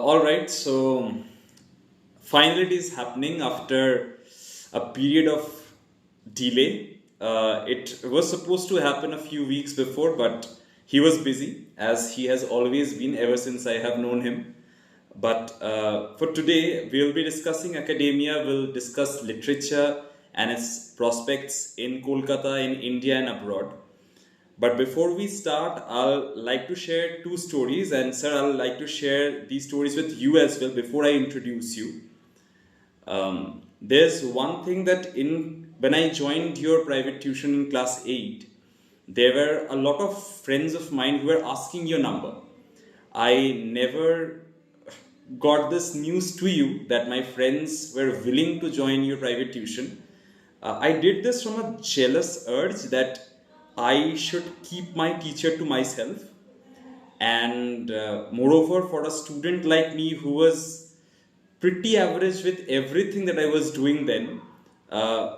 All right, so finally it is happening after a period of delay. It was supposed to happen a few weeks before, but he was busy, as he has always been ever since I have known him. But for today, we'll be discussing academia, we'll discuss literature and its prospects in Kolkata, in India, and abroad. But before we start, I'll like to share two stories, and sir, I'll like to share these stories with you as well before I introduce you. There's one thing that when I joined your private tuition in class 8, there were a lot of friends of mine who were asking your number. I never got this news to you that my friends were willing to join your private tuition. I did this from a jealous urge that I should keep my teacher to myself. And moreover, for a student like me who was pretty average with everything that I was doing then,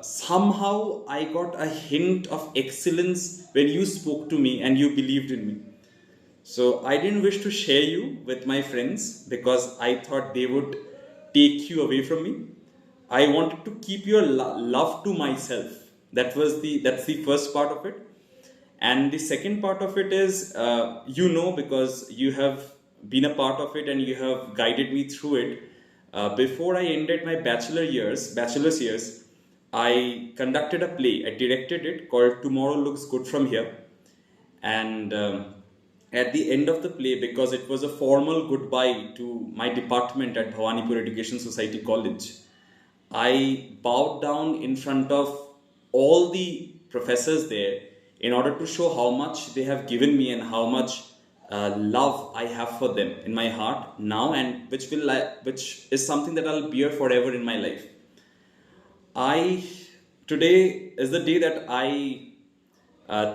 somehow I got a hint of excellence when you spoke to me and you believed in me. So I didn't wish to share you with my friends because I thought they would take you away from me. I wanted to keep your love to myself. That's the first part of it. And the second part of it is, because you have been a part of it and you have guided me through it. Before I ended my bachelor's years, I conducted a play. I directed it called Tomorrow Looks Good From Here. And at the end of the play, because it was a formal goodbye to my department at Bhawanipur Education Society College, I bowed down in front of all the professors there in order to show how much they have given me and how much love I have for them in my heart now, and which is something that I'll bear forever in my life. Today is the day that I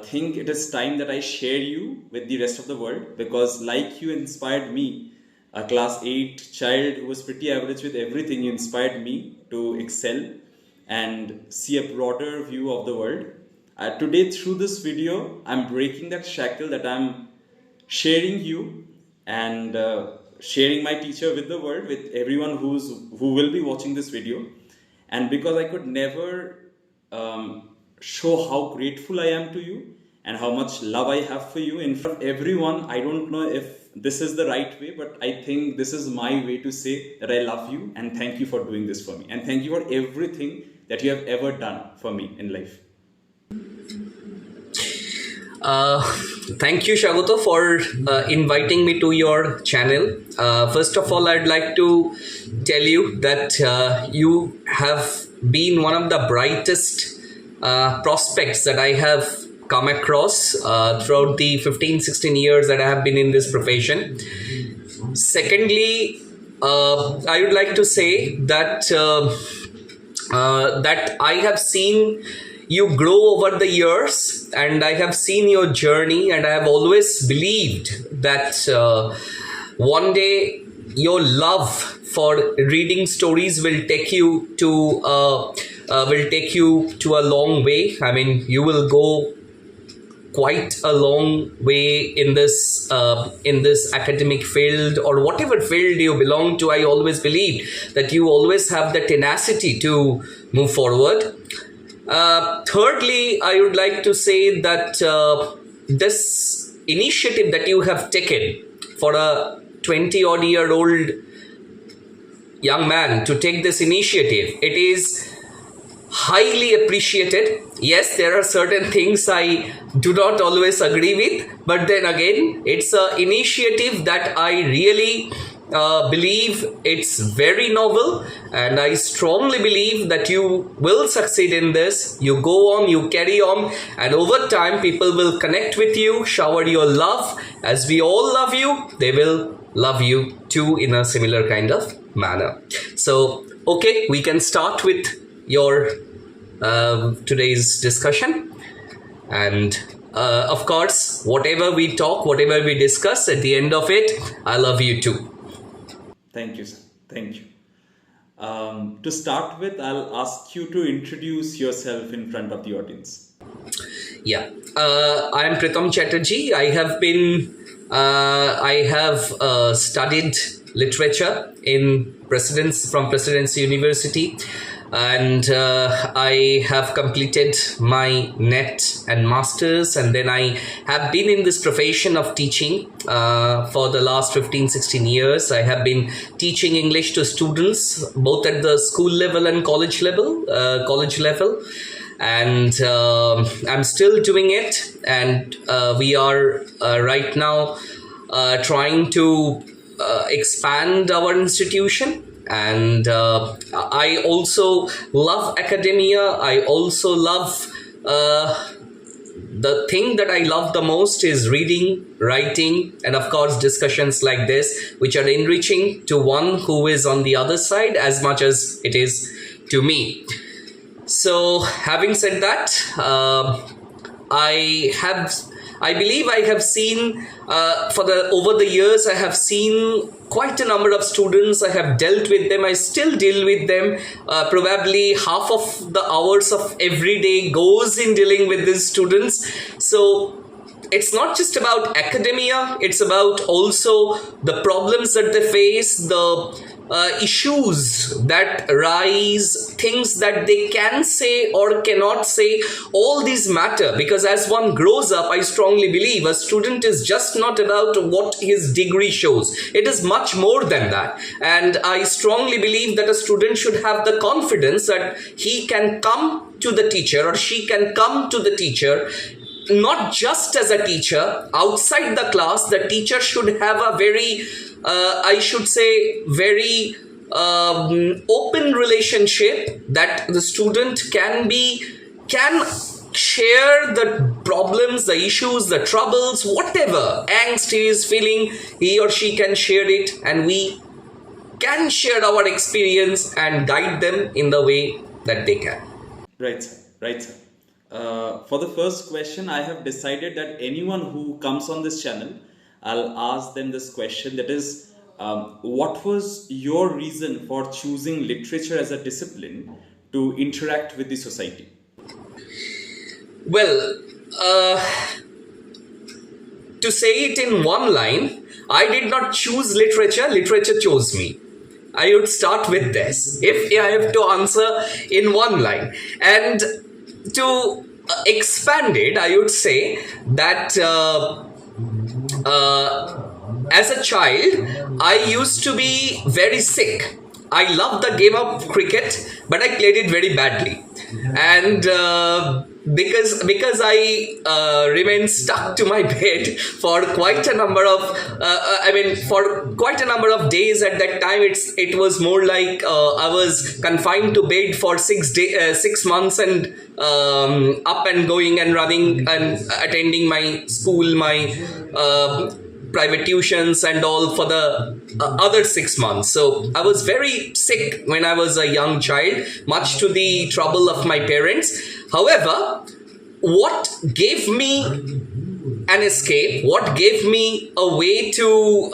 think it is time that I share you with the rest of the world, because like you inspired me, a class 8 child who was pretty average with everything, you inspired me to excel and see a broader view of the world. Today, through this video, I'm breaking that shackle that I'm sharing you and sharing my teacher with the world, with everyone who will be watching this video. And because I could never show how grateful I am to you and how much love I have for you in front of everyone, I don't know if this is the right way, but I think this is my way to say that I love you and thank you for doing this for me. And thank you for everything that you have ever done for me in life. Thank you, Shagoto, for inviting me to your channel. First of all, I'd like to tell you that you have been one of the brightest prospects that I have come across throughout the 15-16 years that I have been in this profession. Secondly, I would like to say that that I have seen you grow over the years, and I have seen your journey, and I have always believed that one day your love for reading stories will take you to a long way. I mean, you will go quite a long way in this academic field or whatever field you belong to. I always believe that you always have the tenacity to move forward. Thirdly, I would like to say that this initiative that you have taken for a 20-odd-year-old young man to take this initiative, it is highly appreciated. Yes, there are certain things I do not always agree with, but then again, it's an initiative that I really believe it's very novel, and I strongly believe that you will succeed in this. You go on, you carry on, and over time people will connect with you, shower your love. As we all love you, they will love you too in a similar kind of manner. So, okay, we can start with your today's discussion. And of course, whatever we talk, whatever we discuss, at the end of it, I love you too. Thank you, sir. Thank you. To start with, I'll ask you to introduce yourself in front of the audience. Yeah, I am Pritam Chatterjee. I have studied literature in from President's University, and I have completed my net and masters, and then I have been in this profession of teaching for the last 15-16 years. I have been teaching English to students both at the school level and college level, and I'm still doing it, and we are right now trying to expand our institution. And I also love academia. I also love the thing that I love the most is reading, writing, and of course discussions like this, which are enriching to one who is on the other side as much as it is to me. So having said that, I believe I have seen over the years, I have seen quite a number of students. I have dealt with them. I still deal with them. Probably half of the hours of every day goes in dealing with these students. So it's not just about academia. It's about also the problems that they face, the issues that rise, things that they can say or cannot say. All these matter, because as one grows up, I strongly believe a student is just not about what his degree shows. It is much more than that. And I strongly believe that a student should have the confidence that he can come to the teacher or she can come to the teacher not just as a teacher. Outside the class, the teacher should have a very very open relationship, that the student can share the problems, the issues, the troubles, whatever angst he is feeling, he or she can share it, and we can share our experience and guide them in the way that they can. Right, sir. Right, sir. For the first question, I have decided that anyone who comes on this channel, I'll ask them this question, that is, what was your reason for choosing literature as a discipline to interact with the society? Well, to say it in one line, I did not choose literature, literature chose me. I would start with this, if I have to answer in one line. And to expand it, I would say that as a child, I used to be very sick. I loved the game of cricket, but I played it very badly. And because I remained stuck to my bed for quite a number of days at that time. It was more like I was confined to bed for 6 months, and up and going and running and attending my school, my private tuitions and all for the other 6 months. So I was very sick when I was a young child, much to the trouble of my parents. However, what gave me an escape, what gave me a way to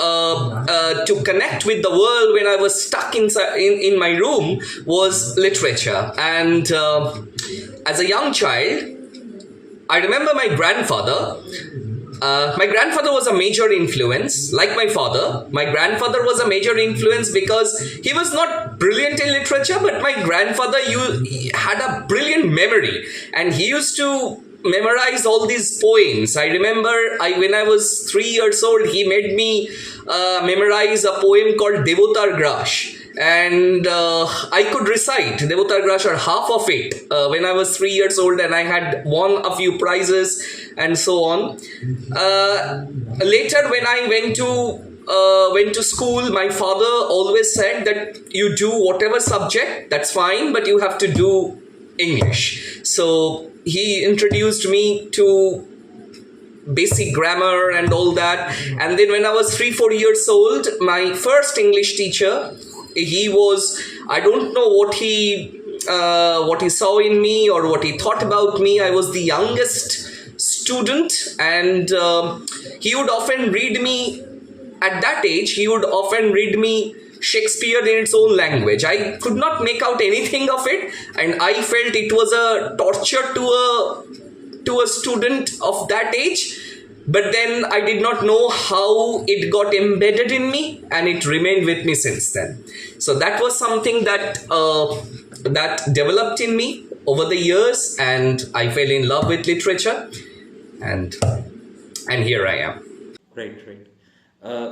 connect with the world when I was stuck in my room was literature. And as a young child, I remember my grandfather. My grandfather was a major influence. Like my father, my grandfather was a major influence because he was not brilliant in literature, but my grandfather had a brilliant memory, and he used to memorize all these poems. I remember when I was 3 years old, he made me memorize a poem called Devotar Grash. And I could recite Devotar Grash or half of it when I was 3 years old, and I had won a few prizes and so on. Later, when I went to school, my father always said that you do whatever subject, that's fine, but you have to do English. So he introduced me to basic grammar and all that. And then when I was 3-4 years old, my first English teacher, I don't know what he saw in me or what he thought about me. I was the youngest student, and he would often read me, at that age, he would often read me Shakespeare in its own language. I could not make out anything of it, and I felt it was a torture to a student of that age. but then I did not know how it got embedded in me, and it remained with me since then. So that was something that developed in me over the years, and I fell in love with literature, and here I am. Right, right.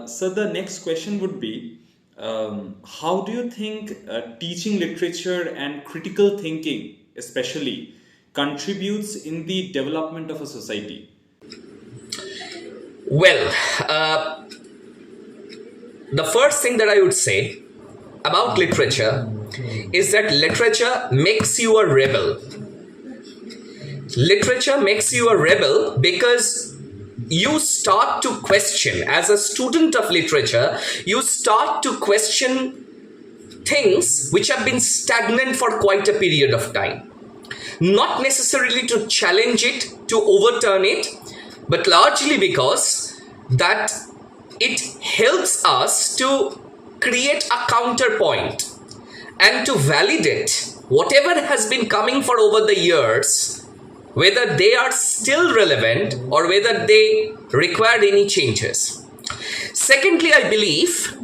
So the next question would be, how do you think teaching literature and critical thinking, especially, contributes in the development of a society? Well, the first thing that I would say about literature is that literature makes you a rebel. Literature makes you a rebel because you start to question, as a student of literature, you start to question things which have been stagnant for quite a period of time. Not necessarily to challenge it, to overturn it, but largely because that it helps us to create a counterpoint and to validate whatever has been coming for over the years, whether they are still relevant or whether they require any changes. Secondly, I believe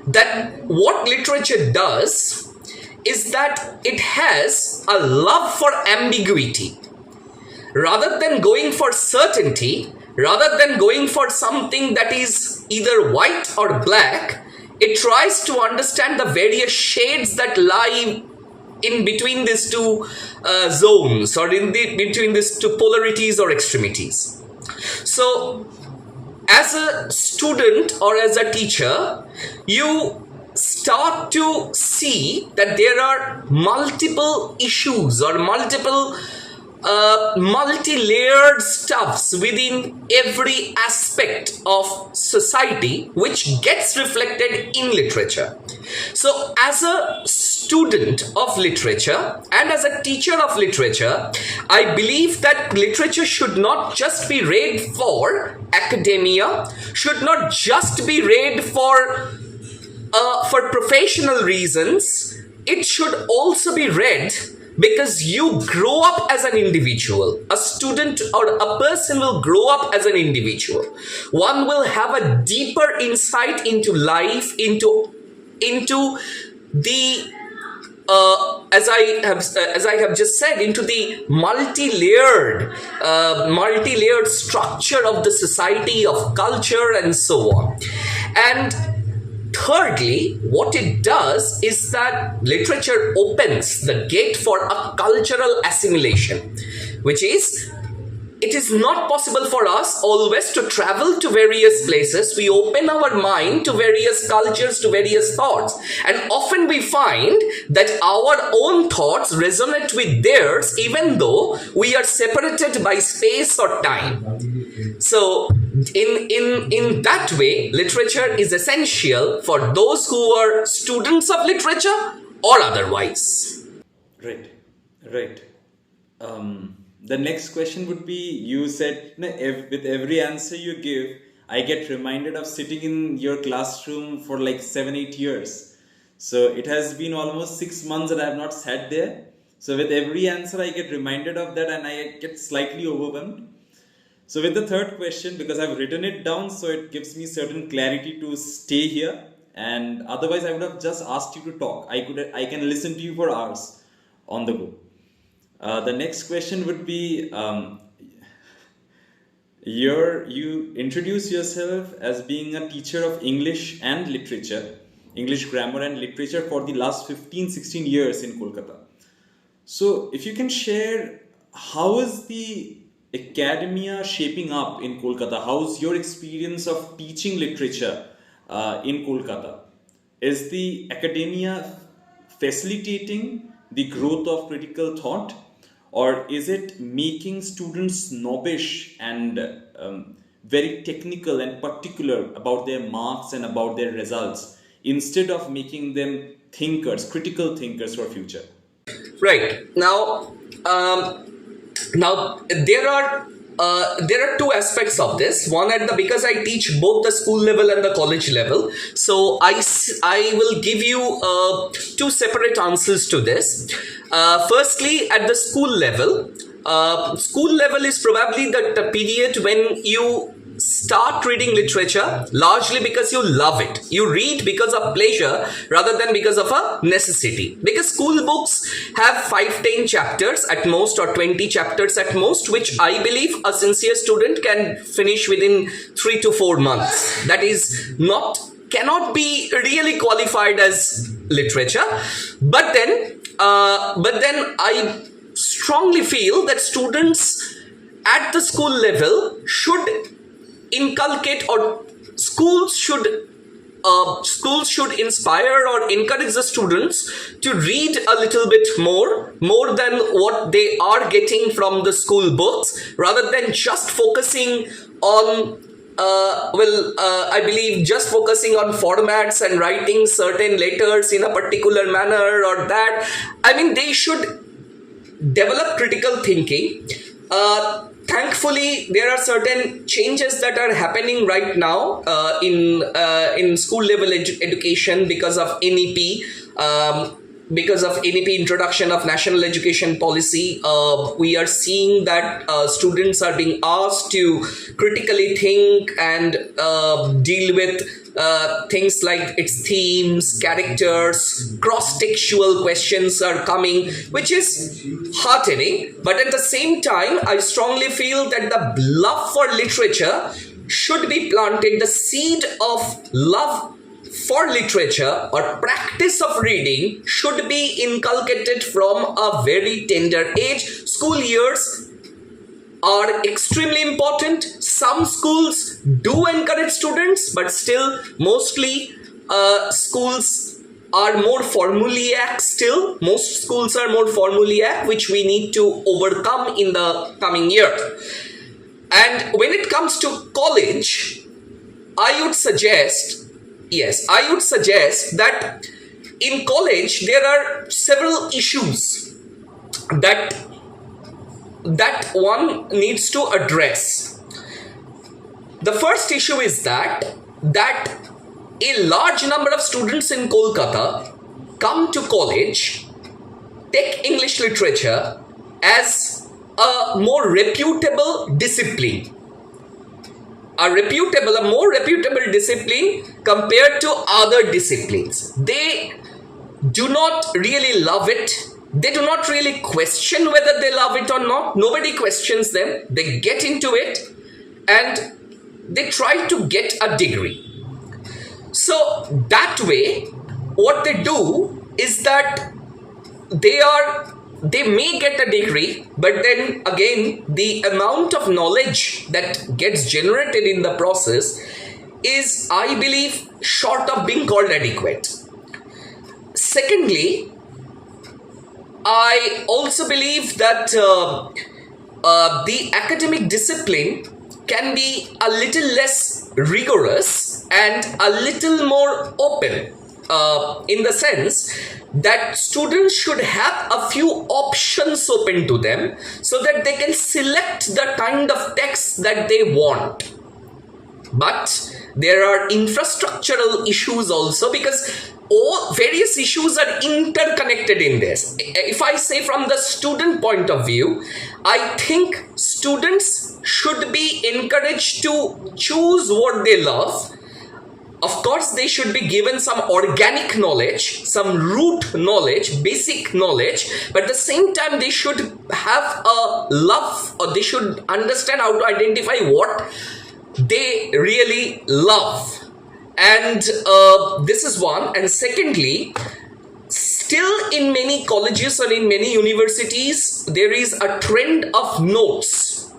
that what literature does is that it has a love for ambiguity. Rather than going for certainty, rather than going for something that is either white or black, it tries to understand the various shades that lie in between these two zones, or between these two polarities or extremities. So, as a student or as a teacher, you start to see that there are multiple issues or multi-layered stuffs within every aspect of society which gets reflected in literature. So as a student of literature and as a teacher of literature, I believe that literature should not just be read for academia, should not just be read for professional reasons. It should also be read because you grow up as an individual. A student or a person will grow up as an individual. One will have a deeper insight into life, into the as I have just said, into the multi-layered structure of the society, of culture, and so on. And thirdly, what it does is that literature opens the gate for a cultural assimilation, which is, it is not possible for us always to travel to various places. We open our mind to various cultures, to various thoughts. And often we find that our own thoughts resonate with theirs, even though we are separated by space or time. So, in that way, literature is essential for those who are students of literature or otherwise. Right, right. The next question would be, you said, with every answer you give, I get reminded of sitting in your classroom for like 7-8 years. So it has been almost 6 months that I have not sat there. So with every answer, I get reminded of that and I get slightly overwhelmed. So with the third question, because I've written it down, so it gives me certain clarity to stay here. And otherwise, I would have just asked you to talk. I can listen to you for hours on the go. The next question would be, you introduce yourself as being a teacher of English and literature, English grammar and literature for the last 15-16 years in Kolkata. So if you can share, how is the academia shaping up in Kolkata? How's your experience of teaching literature in Kolkata? Is the academia facilitating the growth of critical thought? Or is it making students snobbish and very technical and particular about their marks and about their results, instead of making them thinkers, critical thinkers for future? Right. Now there are two aspects of this. One, because I teach both the school level and the college level, so I will give you two separate answers to this. Firstly, at the school level is probably the period when you start reading literature largely because you love it. You read because of pleasure rather than because of a necessity. Because school books have 5-10 chapters at most, or 20 chapters at most, which I believe a sincere student can finish within 3 to 4 months. That is cannot be really qualified as literature. But then I strongly feel that students at the school level should inculcate, or schools should inspire or encourage the students to read a little bit more than what they are getting from the school books, rather than just focusing on I believe just focusing on formats and writing certain letters in a particular manner or that. I mean, they should develop critical thinking. Thankfully, there are certain changes that are happening right now in school level education because of NEP. Because of NEP, introduction of national education policy, we are seeing that students are being asked to critically think and deal with things like its themes, characters, cross-textual questions are coming, which is heartening. But at the same time, I strongly feel that the love for literature should be planted. The seed of love for literature or practice of reading should be inculcated from a very tender age. School years are extremely important. Some schools do encourage students, but still mostly schools are more formulaic still. Most schools are more formulaic, which we need to overcome in the coming year. And when it comes to college, I would suggest that in college there are several issues that one needs to address. The first issue is that a large number of students in Kolkata come to college, take English literature as a more reputable discipline. A more reputable discipline compared to other disciplines. They do not really love it. They do not really question whether they love it or not. Nobody questions them. They get into it and they try to get a degree. So that way, what they do is that they may get a degree, but then again, the amount of knowledge that gets generated in the process is, I believe, short of being called adequate. Secondly, I also believe that the academic discipline can be a little less rigorous and a little more open, in the sense that students should have a few options open to them so that they can select the kind of text that they want. But there are infrastructural issues also, because all various issues are interconnected in this. If I say from the student point of view, I think students should be encouraged to choose what they love. Of course, they should be given some organic knowledge, some root knowledge, basic knowledge, but at the same time, they should have a love, or they should understand how to identify what they really love. And this is one. And secondly, still in many colleges or in many universities, there is a trend of notes,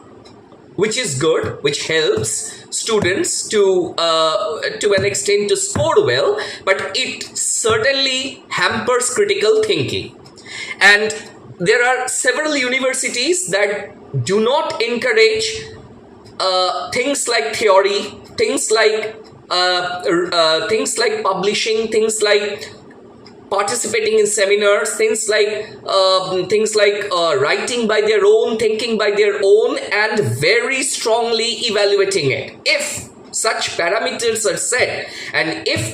which is good, which helps students to an extent to score well, but it certainly hampers critical thinking. And there are several universities that do not encourage things like theory, things like publishing, things like participating in seminars, things like writing by their own, thinking by their own, and very strongly evaluating it. If such parameters are set, and if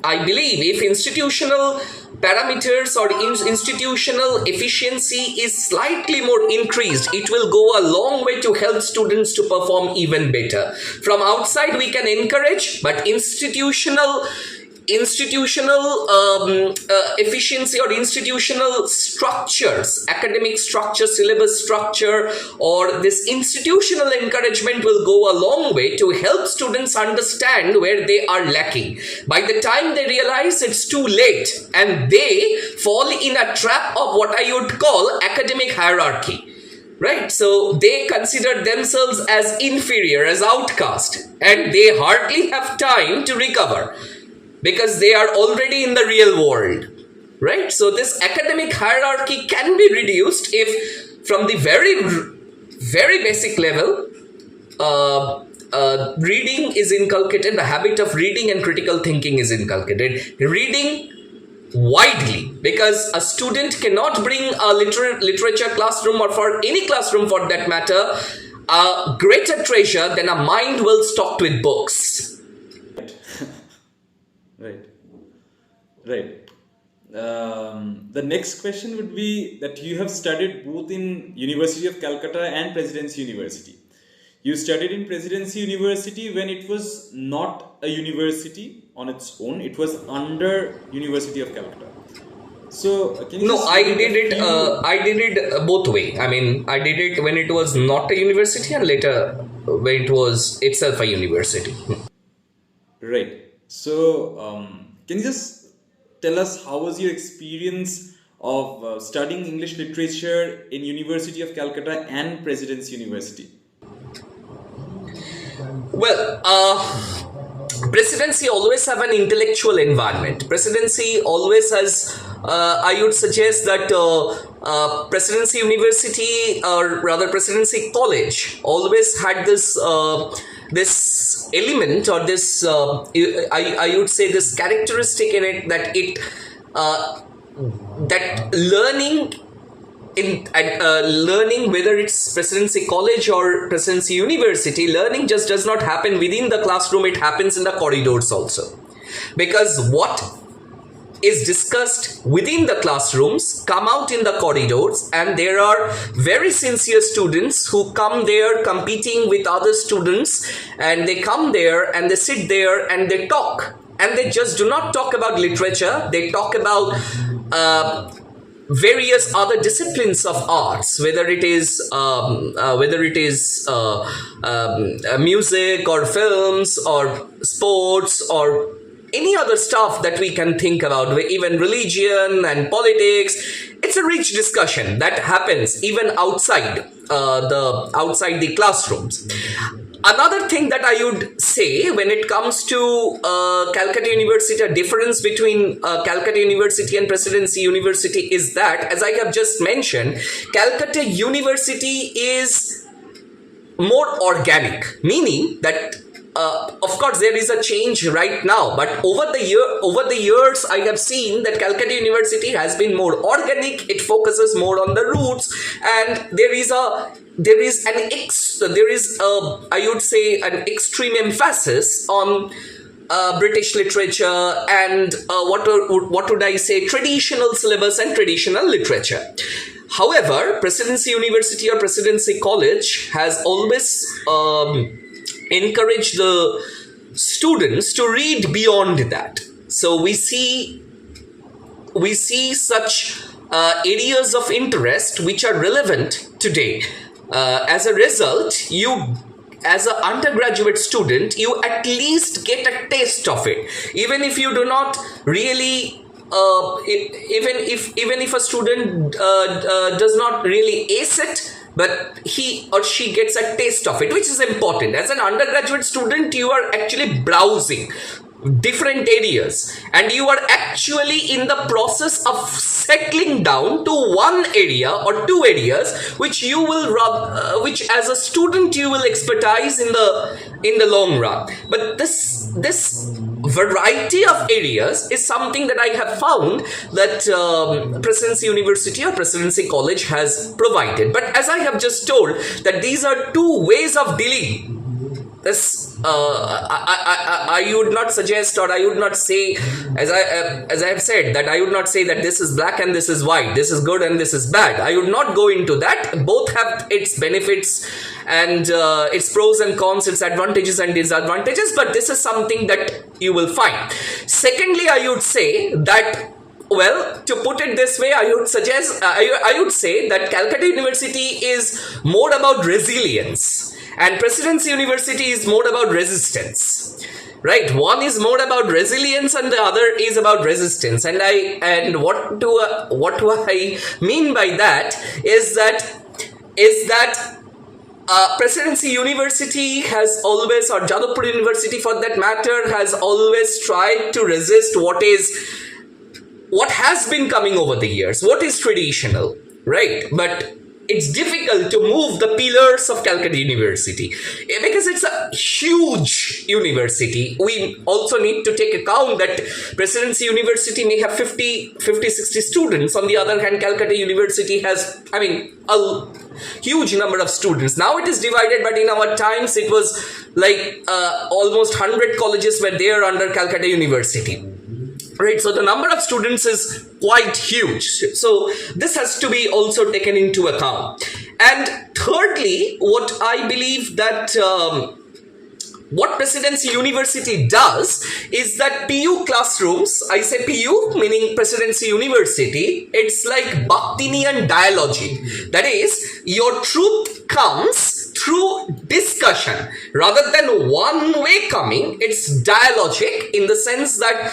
I believe if institutional parameters or institutional efficiency is slightly more increased, it will go a long way to help students to perform even better. From outside we can encourage, but institutional efficiency or institutional structures, academic structure, syllabus structure, or this institutional encouragement will go a long way to help students understand where they are lacking. By the time they realize, it's too late and they fall in a trap of what I would call academic hierarchy. Right, so they consider themselves as inferior, as outcast, and they hardly have time to recover because they are already in the real world, right? So this academic hierarchy can be reduced if from the very basic level, reading is inculcated, the habit of reading and critical thinking is inculcated. Reading widely, because a student cannot bring a literature classroom, or for any classroom for that matter, a greater treasure than a mind well stocked with books. Right. Right. The next question would be that you have studied both in University of Calcutta and Presidency University. You studied in Presidency University when it was not a university on its own; it was under University of Calcutta. So, can you No, just I give did a it. few- I did it both way. I mean, I did it when it was not a university, and later when it was itself a university. Right. So, can you just tell us how was your experience of studying English literature in University of Calcutta and Presidency University? Well, presidency always have an intellectual environment. Presidency always has, I would suggest that Presidency University, or rather Presidency College, always had this this element, or this I would say this characteristic in it, that it that learning learning, whether it's Presidency College or Presidency University, learning just does not happen within the classroom, it happens in the corridors also. Because what is discussed within the classrooms come out in the corridors, and there are very sincere students who come there competing with other students, and they come there and they sit there and they talk, and they just do not talk about literature, they talk about various other disciplines of arts, whether it is music or films or sports or any other stuff that we can think about, even religion and politics. It's a rich discussion that happens even outside the classrooms. Another thing that I would say when it comes to Calcutta University, a difference between Calcutta University and Presidency University is that, as I have just mentioned, Calcutta University is more organic, meaning that of course there is a change right now, but over the years I have seen that Calcutta University has been more organic. It focuses more on the roots, and there is I would say an extreme emphasis on British literature and what would I say, traditional syllabus and traditional literature. However, Presidency University or Presidency College has always encouraged the students to read beyond that. So we see such areas of interest which are relevant today. As a result, you, as an undergraduate student, you at least get a taste of it, even if you do not really even if a student does not really ace it, but he or she gets a taste of it, which is important. As an undergraduate student, you are actually browsing different areas, and you are actually in the process of settling down to one area or two areas which you will which as a student you will expertise in the long run. But this variety of areas is something that I have found that Presidency University or Presidency College has provided. But as I have just told, that these are two ways of dealing. This I would not suggest, or I would not say, as I have said, that I would not say that this is black and this is white, this is good and this is bad. I would not go into that. Both have its benefits and its pros and cons, its advantages and disadvantages, but this is something that you will find. Secondly, I would say that, well, to put it this way, I would suggest, I would say that Calcutta University is more about resilience, and Presidency University is more about resistance. Right, one is more about resilience, and the other is about resistance. And what do I mean by that is that Presidency University has always, or Jadavpur University for that matter, has always tried to resist what has been coming over the years, what is traditional, right? But it's difficult to move the pillars of Calcutta University because it's a huge university. We also need to take account that Presidency University may have 50, 60 students. On the other hand, Calcutta University has, a huge number of students. Now it is divided, but in our times it was like almost 100 colleges were there under Calcutta University. Right, so the number of students is quite huge. So this has to be also taken into account. And thirdly, what I believe that what Presidency University does is that PU classrooms, I say PU meaning Presidency University, it's like Bakhtinian dialogy. That is, your truth comes through discussion rather than one way coming. It's dialogic in the sense that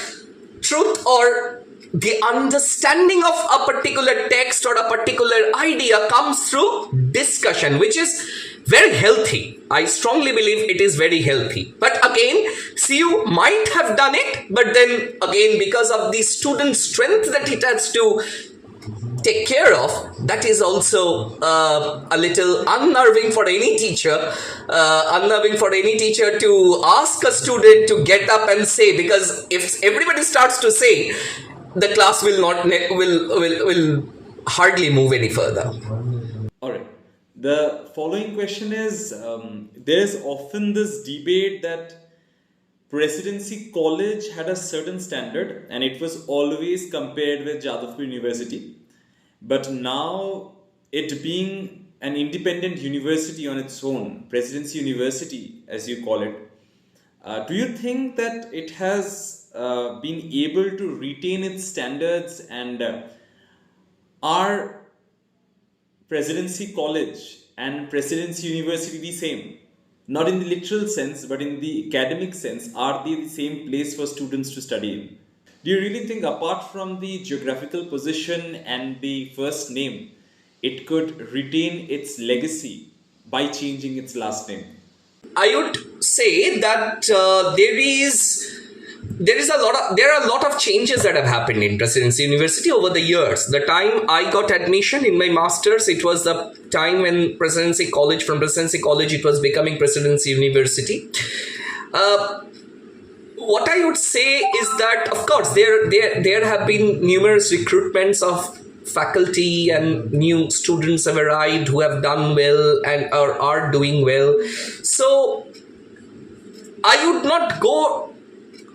truth or the understanding of a particular text or a particular idea comes through discussion, which is very healthy. I strongly believe it is very healthy. But again, CU might have done it, but then again, because of the student strength that it has to take care of, that is also a little unnerving for any teacher. To ask a student to get up and say, because if everybody starts to say, the class will hardly move any further. All right. The following question is, there is often this debate that Presidency College had a certain standard and it was always compared with Jadavpur University. But now, it being an independent university on its own, Presidency University as you call it, do you think that it has been able to retain its standards, and are Presidency College and Presidency University the same? Not in the literal sense, but in the academic sense, are they the same place for students to study in? Do you really think, apart from the geographical position and the first name, it could retain its legacy by changing its last name? I would say that there are a lot of changes that have happened in Presidency University over the years. The time I got admission in my masters, it was the time when from Presidency College, it was becoming Presidency University. What I would say is that, of course, there have been numerous recruitments of faculty and new students have arrived who have done well and are doing well. So I would not go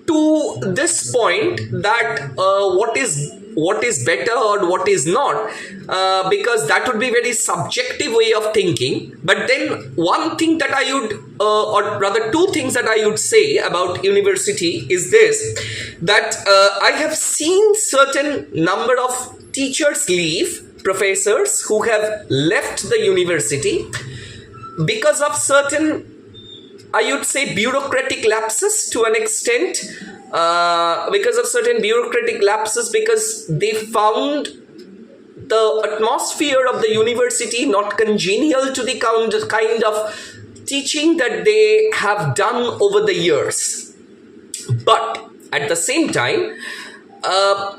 to this point that what is better or what is not, because that would be very subjective way of thinking. But then one thing that I would, or rather two things that I would say about university is this, that I have seen certain number of teachers leave, professors who have left the university because of certain, I would say, bureaucratic lapses to an extent, because they found the atmosphere of the university not congenial to the kind of teaching that they have done over the years. But at the same time, there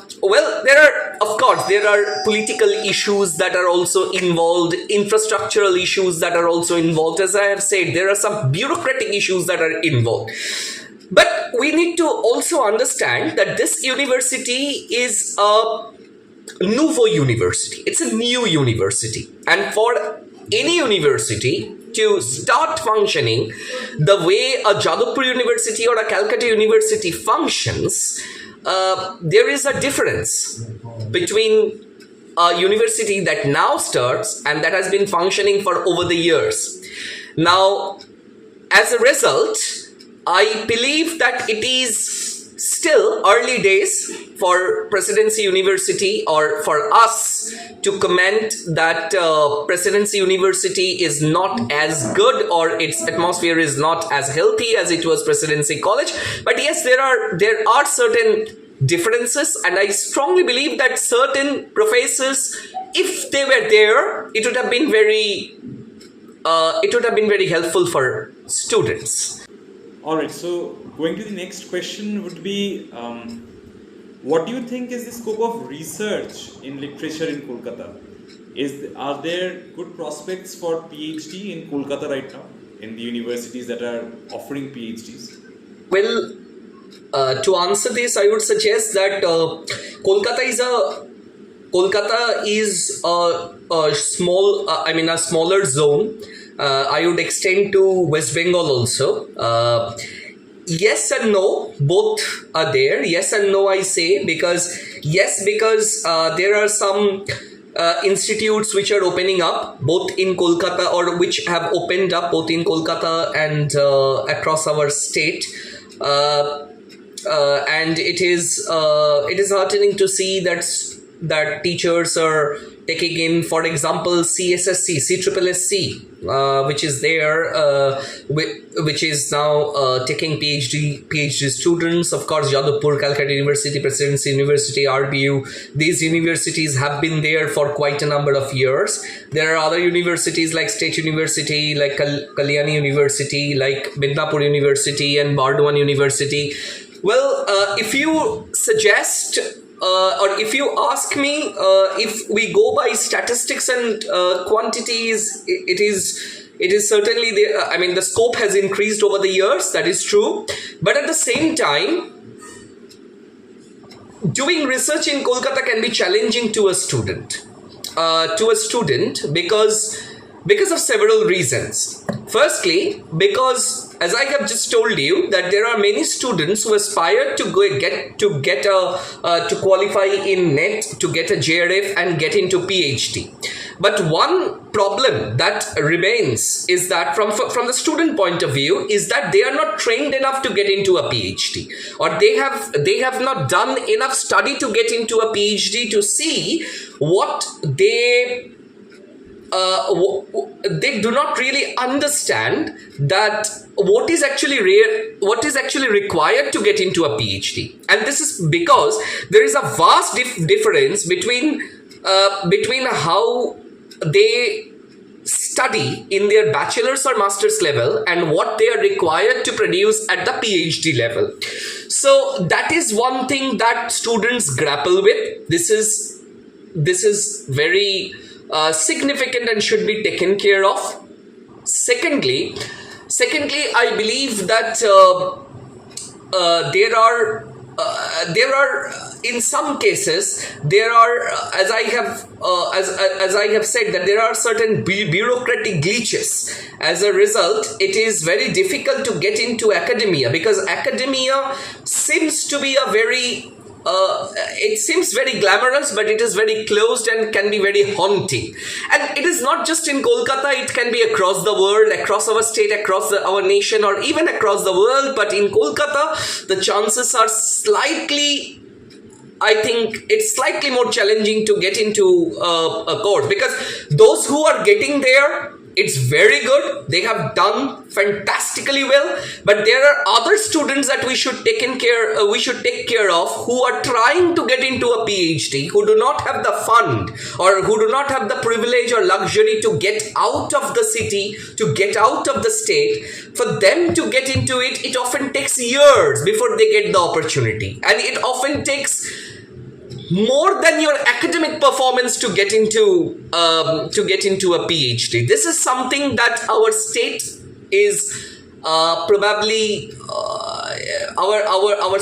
are political issues that are also involved, infrastructural issues that are also involved. As I have said, there are some bureaucratic issues that are involved. But we need to also understand that this university is a nouveau university. It's a new university. And for any university, to start functioning the way a Jadavpur University or a Calcutta University functions, there is a difference between a university that now starts and that has been functioning for over the years. Now, as a result, I believe that it is still early days for Presidency University or for us to comment that Presidency University is not as good or its atmosphere is not as healthy as it was Presidency College. But yes, there are certain differences, and I strongly believe that certain professors, if they were there, it would have been very helpful for students. All right, so going to the next question would be, what do you think is the scope of research in literature in Kolkata? Are there good prospects for PhD in Kolkata right now, in the universities that are offering PhDs? Well, to answer this, I would suggest that Kolkata is a smaller zone. I would extend to West Bengal also. Yes and no, both are there. Yes and no, I say, because there are some institutes which are opening up both in Kolkata, or which have opened up both in Kolkata and across our state. And it is heartening to see that teachers are taking in, for example, CSSC, which is there, which is now taking PhD students. Of course, Jadavpur, Calcutta University, Presidency University, RBU, these universities have been there for quite a number of years. There are other universities like State University, like Kalyani University, like Midnapur University and Bardwan University. Well, if you suggest or if you ask me, if we go by statistics and quantities, it is certainly there. I mean, the scope has increased over the years. That is true, but at the same time, doing research in Kolkata can be challenging to a student. Because of several reasons. Firstly, because, as I have just told you, that there are many students who aspire to qualify in NET, to get a JRF and get into PhD. But one problem that remains is that from the student point of view is that they are not trained enough to get into a PhD, or they have not done enough study to get into a PhD to see what they do not really understand that what is actually required to get into a PhD. And this is because there is a vast difference between how they study in their bachelor's or master's level and what they are required to produce at the PhD level. So that is one thing that students grapple with. This is very significant and should be taken care of. Secondly, I believe that there are in some cases as I have said, that there are certain bureaucratic glitches. As a result, it is very difficult to get into academia, because academia seems to be it seems very glamorous, but it is very closed and can be very haunting. And it is not just in Kolkata, it can be across the world, across our state, across our nation, or even across the world. But in Kolkata, the chances are I think it's slightly more challenging to get into a course, because those who are getting there, it's very good. They have done fantastically well, but there are other students that we should take care of, who are trying to get into a PhD, who do not have the fund or who do not have the privilege or luxury to get out of the city, to get out of the state. For them to get into it, it often takes years before they get the opportunity, and it often takes more than your academic performance to get into a PhD. This is something that our state is probably our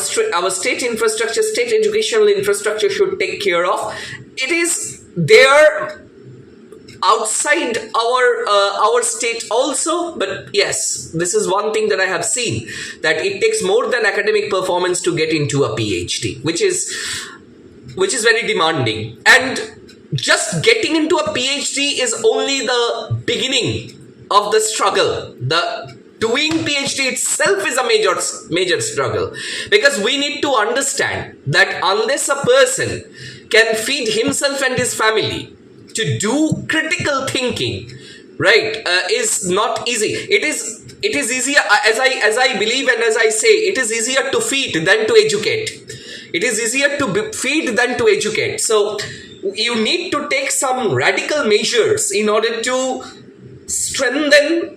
state infrastructure, state educational infrastructure should take care of. It is there. outside our state also. But yes, this is one thing that I have seen, that it takes more than academic performance to get into a PhD, which is very demanding. And just getting into a PhD is only the beginning of the struggle. The doing PhD itself is a major struggle, because we need to understand that unless a person can feed himself and his family, to do critical thinking, right, is not easy. It is easier, as I believe and as I say, it is easier to feed than to educate. It is easier to feed than to educate. So you need to take some radical measures in order to strengthen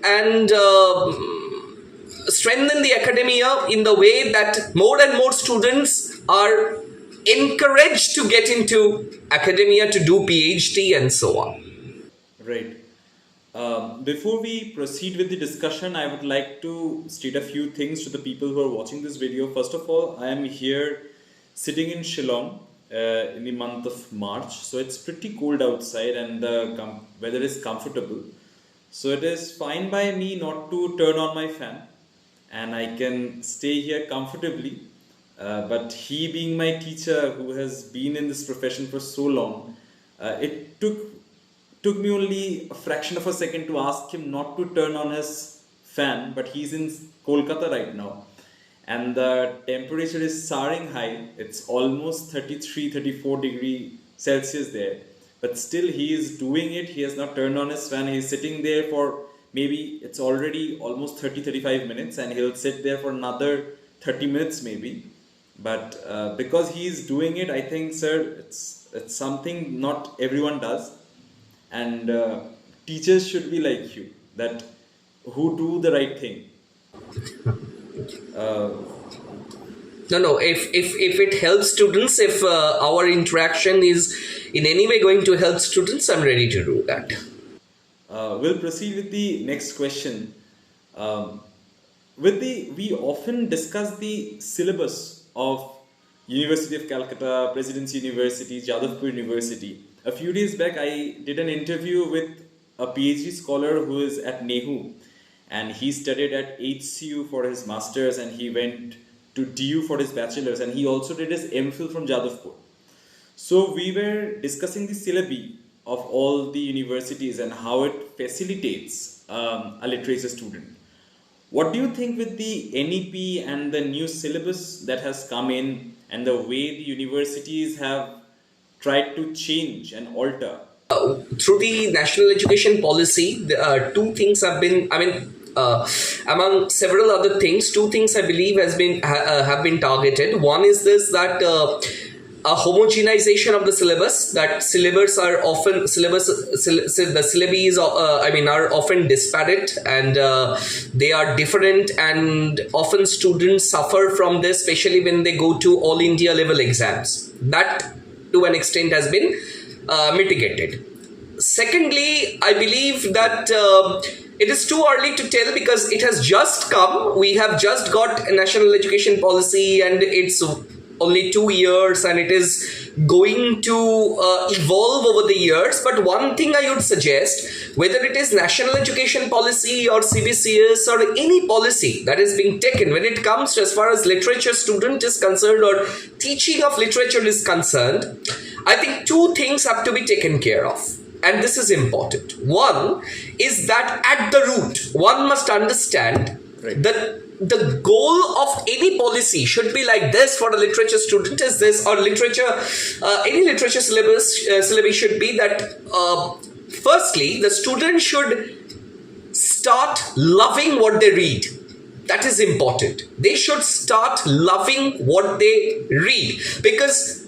the academia in the way that more and more students are encouraged to get into academia, to do PhD and so on. Right. Before we proceed with the discussion, I would like to state a few things to the people who are watching this video. First of all, I am here sitting in Shillong in the month of March. So it's pretty cold outside and the weather is comfortable. So it is fine by me not to turn on my fan, and I can stay here comfortably. But he, being my teacher who has been in this profession for so long, it took me only a fraction of a second to ask him not to turn on his fan. But he's in Kolkata right now, and the temperature is soaring high. It's almost 33-34 Celsius there, but still he is doing it. He has not turned on his fan. He's sitting there for, maybe it's already almost 30-35 minutes, and he'll sit there for another 30 minutes maybe. But because he is doing it, I think, sir, it's something not everyone does. And teachers should be like you, that who do the right thing. No, if it helps students, if our interaction is in any way going to help students, I'm ready to do that. We'll proceed with the next question. We often discuss the syllabus of University of Calcutta, Presidency University, Jadavpur University. A few days back, I did an interview with a PhD scholar who is at NEHU, and he studied at HCU for his masters, and he went to DU for his bachelor's, and he also did his MPhil from Jadavpur. So we were discussing the syllabi of all the universities and how it facilitates a literature student. What do you think with the NEP and the new syllabus that has come in, and the way the universities have tried to change and alter? Through the national education policy, two things have been, among several other things, two things I believe have been targeted. One is this, that a homogenization of the syllabus, that syllabus are often the syllabi are often disparate, and they are different, and often students suffer from this, especially when they go to all India level exams. That to an extent has been mitigated. Secondly, I believe that it is too early to tell, because it has just come. We have just got a national education policy, and it's only 2 years, and it is going to evolve over the years. But one thing I would suggest, whether it is national education policy or CBCS or any policy that is being taken, when it comes to, as far as literature student is concerned or teaching of literature is concerned, I think two things have to be taken care of. And this is important. One is that at the root, one must understand that the goal of any policy should be like this for a literature student is this, or any literature syllabus should be that firstly, the student should start loving what they read. That is important. They should start loving what they read, because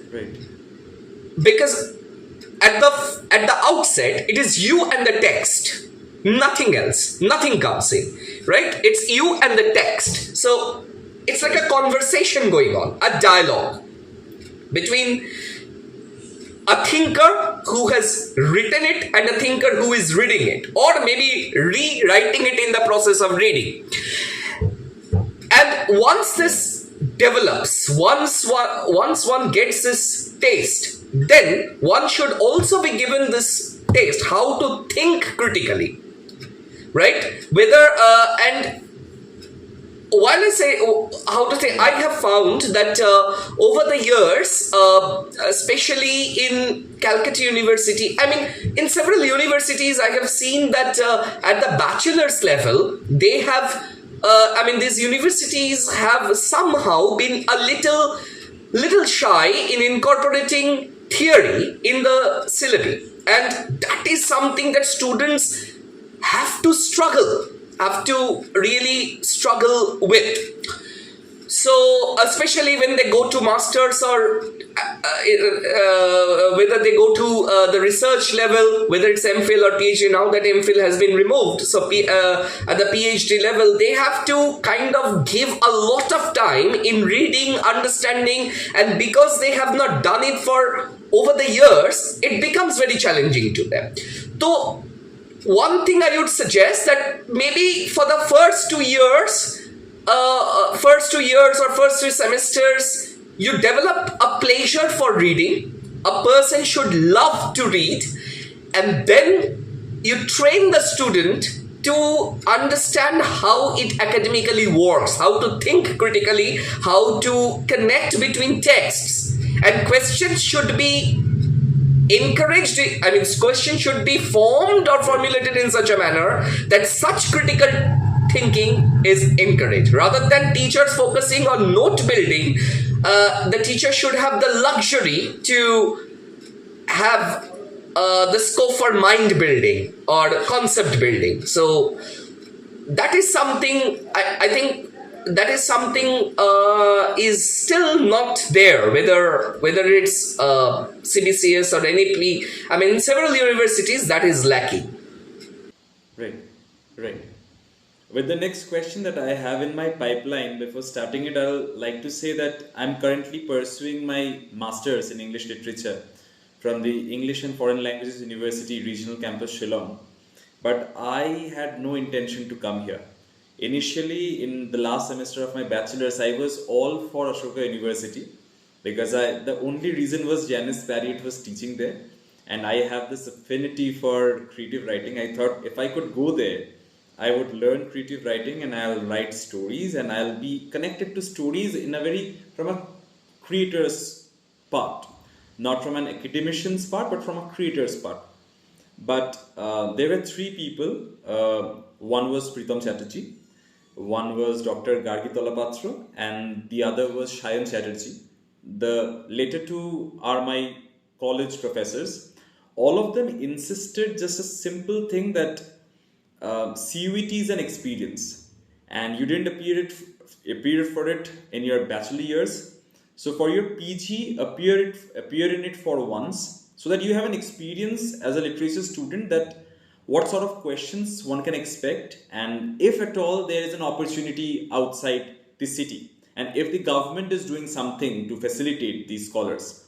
at the outset, it is you and the text. Nothing else. Nothing comes in, right? It's you and the text. So it's like a conversation going on, a dialogue between a thinker who has written it and a thinker who is reading it, or maybe rewriting it in the process of reading. And once this develops, once one gets this taste, then one should also be given this taste, how to think critically, right? Whether and while I say how to think, I have found that over the years, especially in Calcutta University, I mean, in several universities, I have seen that at the bachelor's level, they have, I mean, these universities have somehow been a little shy in incorporating theory in the syllabi, and that is something that students have to really struggle with. So especially when they go to masters, or whether they go to the research level, whether it's MPhil or PhD, now that MPhil has been removed, so at the PhD level, they have to kind of give a lot of time in reading, understanding, and because they have not done it for over the years, it becomes very challenging to them. So one thing I would suggest, that maybe for the first 2 years, or first 2 semesters, you develop a pleasure for reading. A person should love to read, and then you train the student to understand how it academically works, how to think critically, how to connect between texts, and questions should be encouraged. I mean, questions should be formed or formulated in such a manner that such critical thinking is encouraged. Rather than teachers focusing on note building, the teacher should have the luxury to have the scope for mind building or concept building. So that is something I think that is something is still not there, whether it's CBCS or NEP. I mean, in several universities that is lacking. Right, right. With the next question that I have in my pipeline, before starting it, I'll like to say that I'm currently pursuing my master's in English literature from the English and Foreign Languages University Regional Campus Shillong. But I had no intention to come here. Initially, in the last semester of my bachelor's, I was all for Ashoka University because the only reason was Janice Barrett was teaching there, and I have this affinity for creative writing. I thought if I could go there, I would learn creative writing and I'll write stories and I'll be connected to stories in a from a creator's part, not from an academician's part, but from a creator's part. But there were three people. One was Pritam Chatterjee, one was Dr. Gargi Tolapatra, and the other was Shayan Chatterjee. The later two are my college professors. All of them insisted just a simple thing that CUET is an experience, and you didn't appear for it in your bachelor years. So for your PG, appear in it for once, so that you have an experience as a literature student that what sort of questions one can expect, and if at all there is an opportunity outside the city, and if the government is doing something to facilitate these scholars.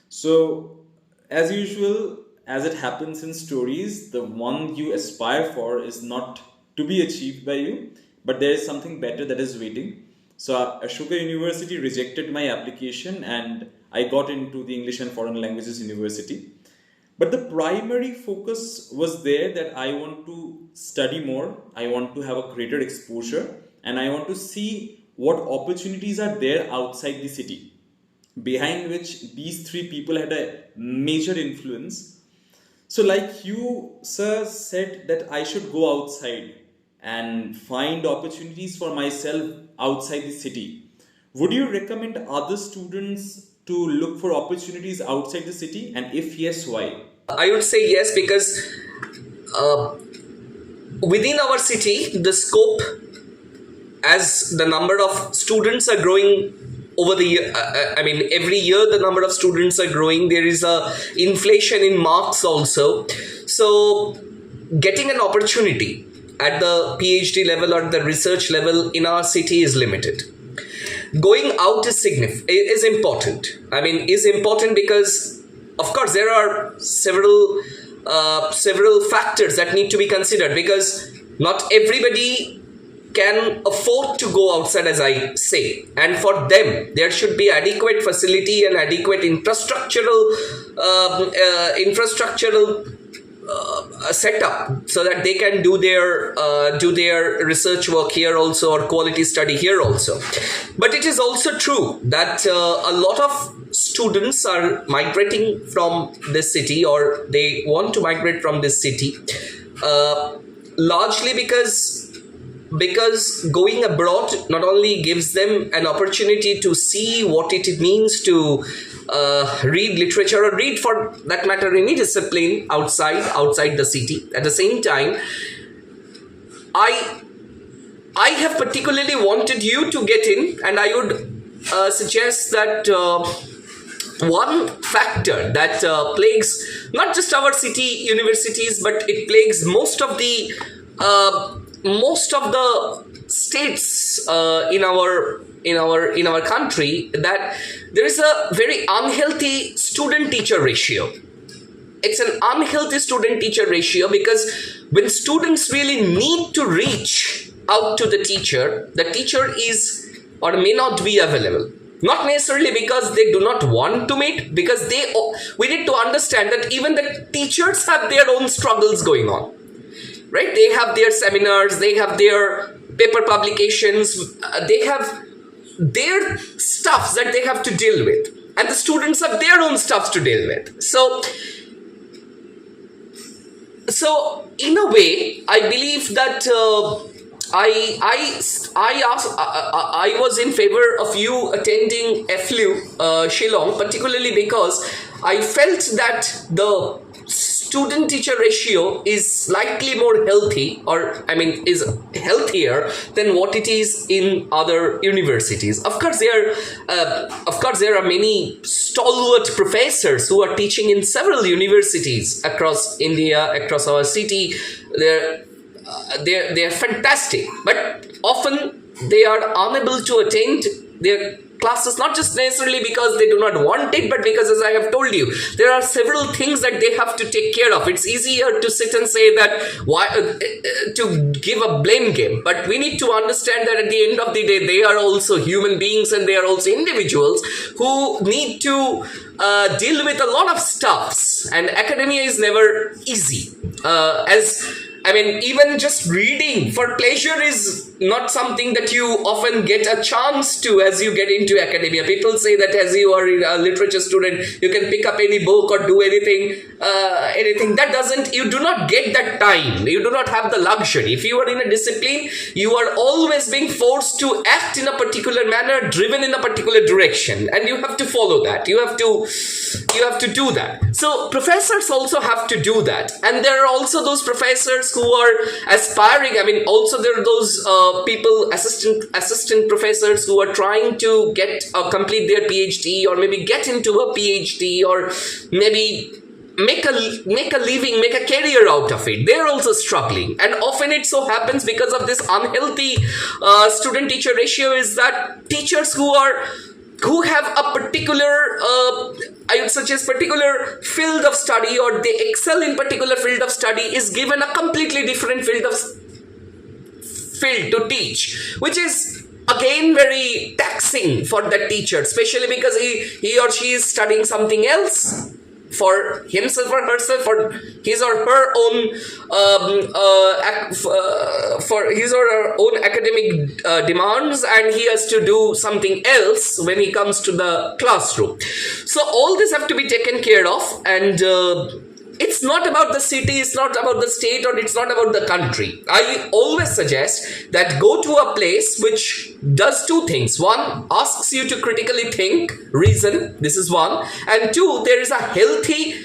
So as usual, as it happens in stories, the one you aspire for is not to be achieved by you, but there is something better that is waiting. So Ashoka University rejected my application and I got into the English and Foreign Languages University. But the primary focus was there that I want to study more, I want to have a greater exposure, and I want to see what opportunities are there outside the city, behind which these three people had a major influence. So like you, sir, said that I should go outside and find opportunities for myself outside the city. Would you recommend other students to look for opportunities outside the city? And if yes, why? I would say yes, because within our city, the scope, as the number of students are growing over the year, I mean, every year the number of students are growing. There is a inflation in marks also. So getting an opportunity at the PhD level or the research level in our city is limited. Going out is important. I mean, is important because, of course, there are several factors that need to be considered, because not everybody can afford to go outside, as I say, and for them there should be adequate facility and adequate infrastructural set up so that they can do their research work here also, or quality study here also. But it is also true that a lot of students are migrating from this city, or they want to migrate from this city, largely because going abroad not only gives them an opportunity to see what it means to read literature, or read for that matter any discipline outside the city. At the same time, I have particularly wanted you to get in, and I would suggest that one factor that plagues not just our city universities, but it plagues most of the states in our country, that there is a very unhealthy student teacher ratio. It's an unhealthy student teacher ratio, because when students really need to reach out to the teacher is or may not be available. Not necessarily because they do not want to meet, because we need to understand that even the teachers have their own struggles going on, right? They have their seminars, they have their paper publications, they have their stuffs that they have to deal with, and the students have their own stuffs to deal with. So in a way, I believe that I was in favor of you attending FLU Shillong, particularly because I felt that the student teacher ratio is slightly more healthy, or I mean is healthier than what it is in other universities. Of course there are many stalwart professors who are teaching in several universities across India, across our city. They're fantastic, but often they are unable to attend their classes, not just necessarily because they do not want it, but because, as I have told you, there are several things that they have to take care of. It's easier to sit and say that to give a blame game, but we need to understand that at the end of the day, they are also human beings, and they are also individuals who need to deal with a lot of stuffs, and academia is never easy. Even just reading for pleasure is not something that you often get a chance to as you get into academia. People say that as you are a literature student, you can pick up any book or do anything. You do not get that time. You do not have the luxury. If you are in a discipline, you are always being forced to act in a particular manner, driven in a particular direction, and you have to follow that. You have to do that. So professors also have to do that, and there are also those professors who are aspiring. Also there are those people, assistant professors who are trying to complete their PhD, or maybe get into a PhD, or maybe make a living, make a career out of it. They're also struggling, and often it so happens, because of this unhealthy student teacher ratio, is that teachers who have a particular I would suggest particular field of study, or they excel in particular field of study, is given a completely different field to teach, which is again very taxing for that teacher, especially because he or she is studying something else for himself or herself, for his or her own academic demands, and he has to do something else when he comes to the classroom. So all this have to be taken care of, and it's not about the city, it's not about the state, or it's not about the country. I always suggest that go to a place which does two things. One, asks you to critically think, reason, this is one. And two, there is a healthy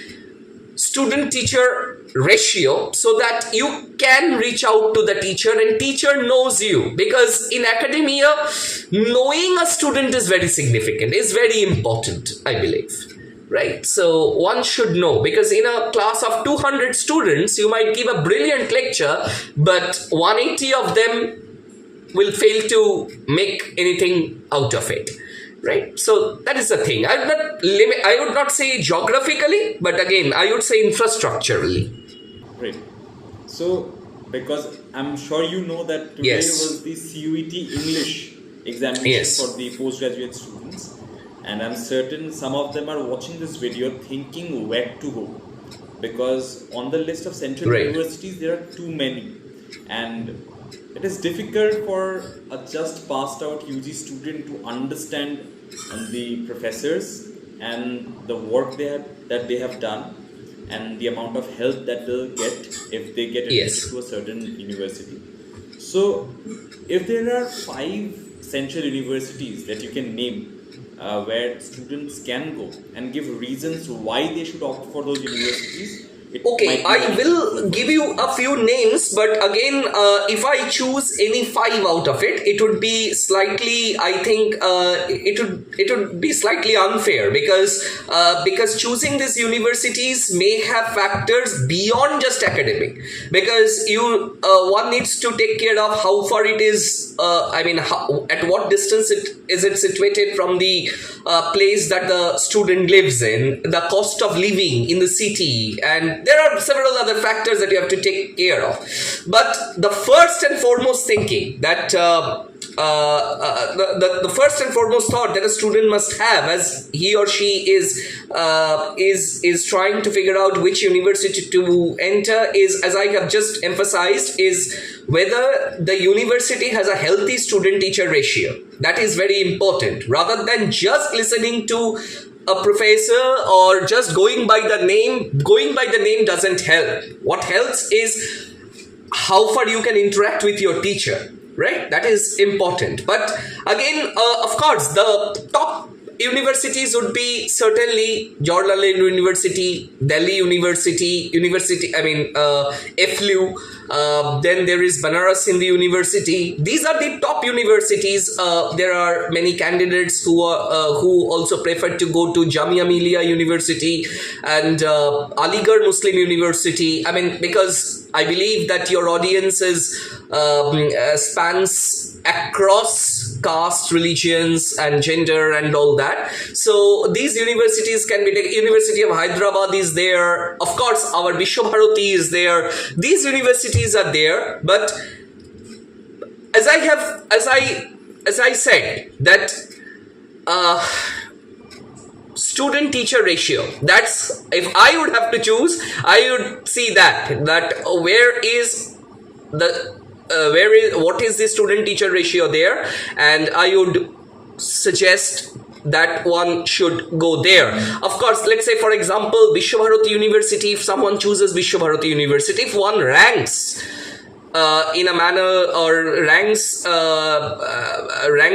student-teacher ratio, so that you can reach out to the teacher and teacher knows you. Because in academia, knowing a student is very significant, is very important, I believe. Right, so one should know, because in a class of 200 students, you might give a brilliant lecture, but 180 of them will fail to make anything out of it. Right, so that is the thing. I would not say geographically, but again, I would say infrastructurally. Great. So, because I'm sure you know that today was the CUET English examination for the postgraduate students. And I'm certain some of them are watching this video thinking where to go. because on the list of central Right. universities there are too many, and it is difficult for a just passed out UG student to understand the professors and the work that they have done, and the amount of help that they'll get if they get admitted Yes. to a certain university. So, if there are five central universities that you can name where students can go and give reasons why they should opt for those universities, it Okay, might be I very will useful for give us. you a few names, but again, if I choose any five out of it, it would be slightly. I think it would be slightly unfair because choosing these universities may have factors beyond just academic. Because one needs to take care of how far it is. I mean, at what distance it situated from the place that the student lives in, the cost of living in the city, and there are several other factors that you have to take care of. But the first and foremost thinking that the first and foremost thought that a student must have as he or she is trying to figure out which university to enter is, as I have just emphasized, is whether the university has a healthy student teacher ratio. That is very important, rather than just listening to a professor or just going by the name doesn't help. What helps is how far you can interact with your teacher, right? That is important. But again, of course, the top universities would be certainly Jawaharlal University, Delhi University, I mean, FLU. Then there is Banaras Hindu University. These are the top universities. There are many candidates who also prefer to go to Jamia Millia University and Aligarh Muslim University. I mean, because I believe that your audience spans across caste, religions, and gender, and all that. So these universities can be the University of Hyderabad is there. Of course, our Vishwabharati is there. These universities are there, but as I said that student teacher ratio, that's, if I would have to choose, I would see that where is the what is the student teacher ratio there, and I would suggest that one should go there. Of course, let's say for example Vishwabharati University, if someone chooses Vishwabharati University, if one ranks in a manner or ranks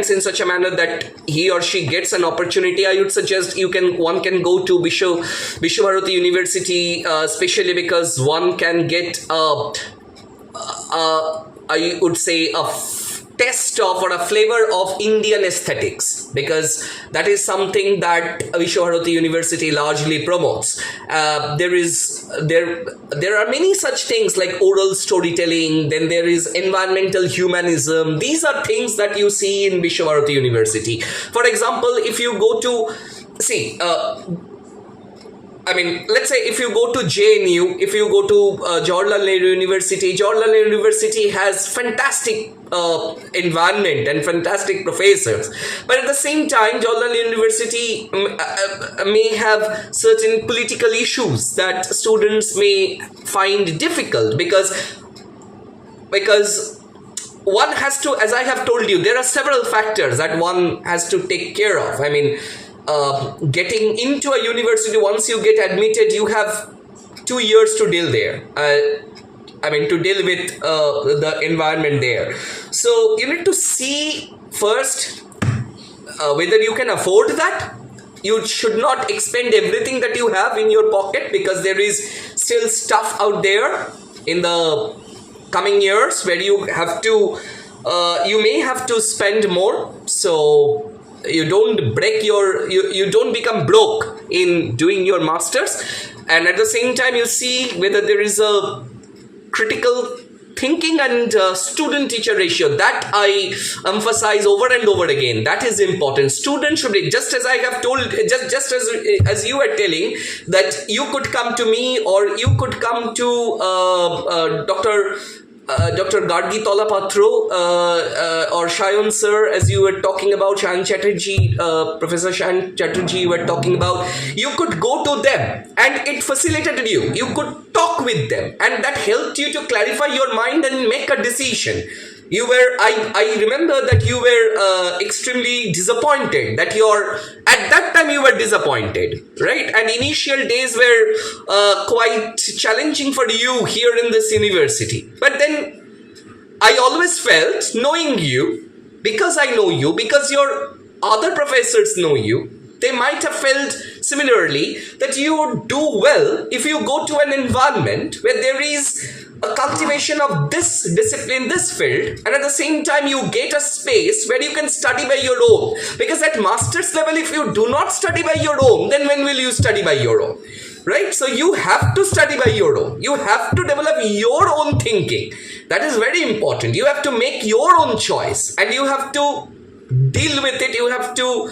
in such a manner that he or she gets an opportunity, I would suggest one can go to Vishwabharati University, especially because one can get I would say taste of or a flavor of Indian aesthetics, because that is something that Vishwabharati University largely promotes. There are many such things like oral storytelling. Then there is environmental humanism. These are things that you see in Vishwabharati University. For example, if you go to I mean, let's say if you go to JNU, if you go to Jawaharlal Nehru University has fantastic environment and fantastic professors. But at the same time, Jawaharlal University may have certain political issues that students may find difficult because one has to, as I have told you, there are several factors that one has to take care of. I mean, getting into a university, once you get admitted, you have 2 years to deal there. To deal with the environment there. So you need to see first whether you can afford that. You should not expend everything that you have in your pocket, because there is still stuff out there in the coming years where you may have to spend more. So you don't you don't become broke in doing your masters, and at the same time you see whether there is a critical thinking and student teacher ratio that I emphasize over and over again. That is important. Students should be, just as I have told, just as you are telling, that you could come to me or you could come to Dr. Dr. Gargi Tolapatro or Shayan sir, as you were talking about, Shayan Chatterjee, Professor Shayan Chatterjee, you were talking about, you could go to them and it facilitated you. You could talk with them and that helped you to clarify your mind and make a decision. You were, I remember that you were extremely disappointed, that at that time you were disappointed, right? And initial days were quite challenging for you here in this university. But then I always felt, knowing you, because I know you, because your other professors know you, they might have felt similarly that you would do well if you go to an environment where there is a cultivation of this discipline, this field, and at the same time you get a space where you can study by your own. Because at master's level, if you do not study by your own, then when will you study by your own? Right? So you have to study by your own. You have to develop your own thinking. That is very important. You have to make your own choice and you have to deal with it. You have to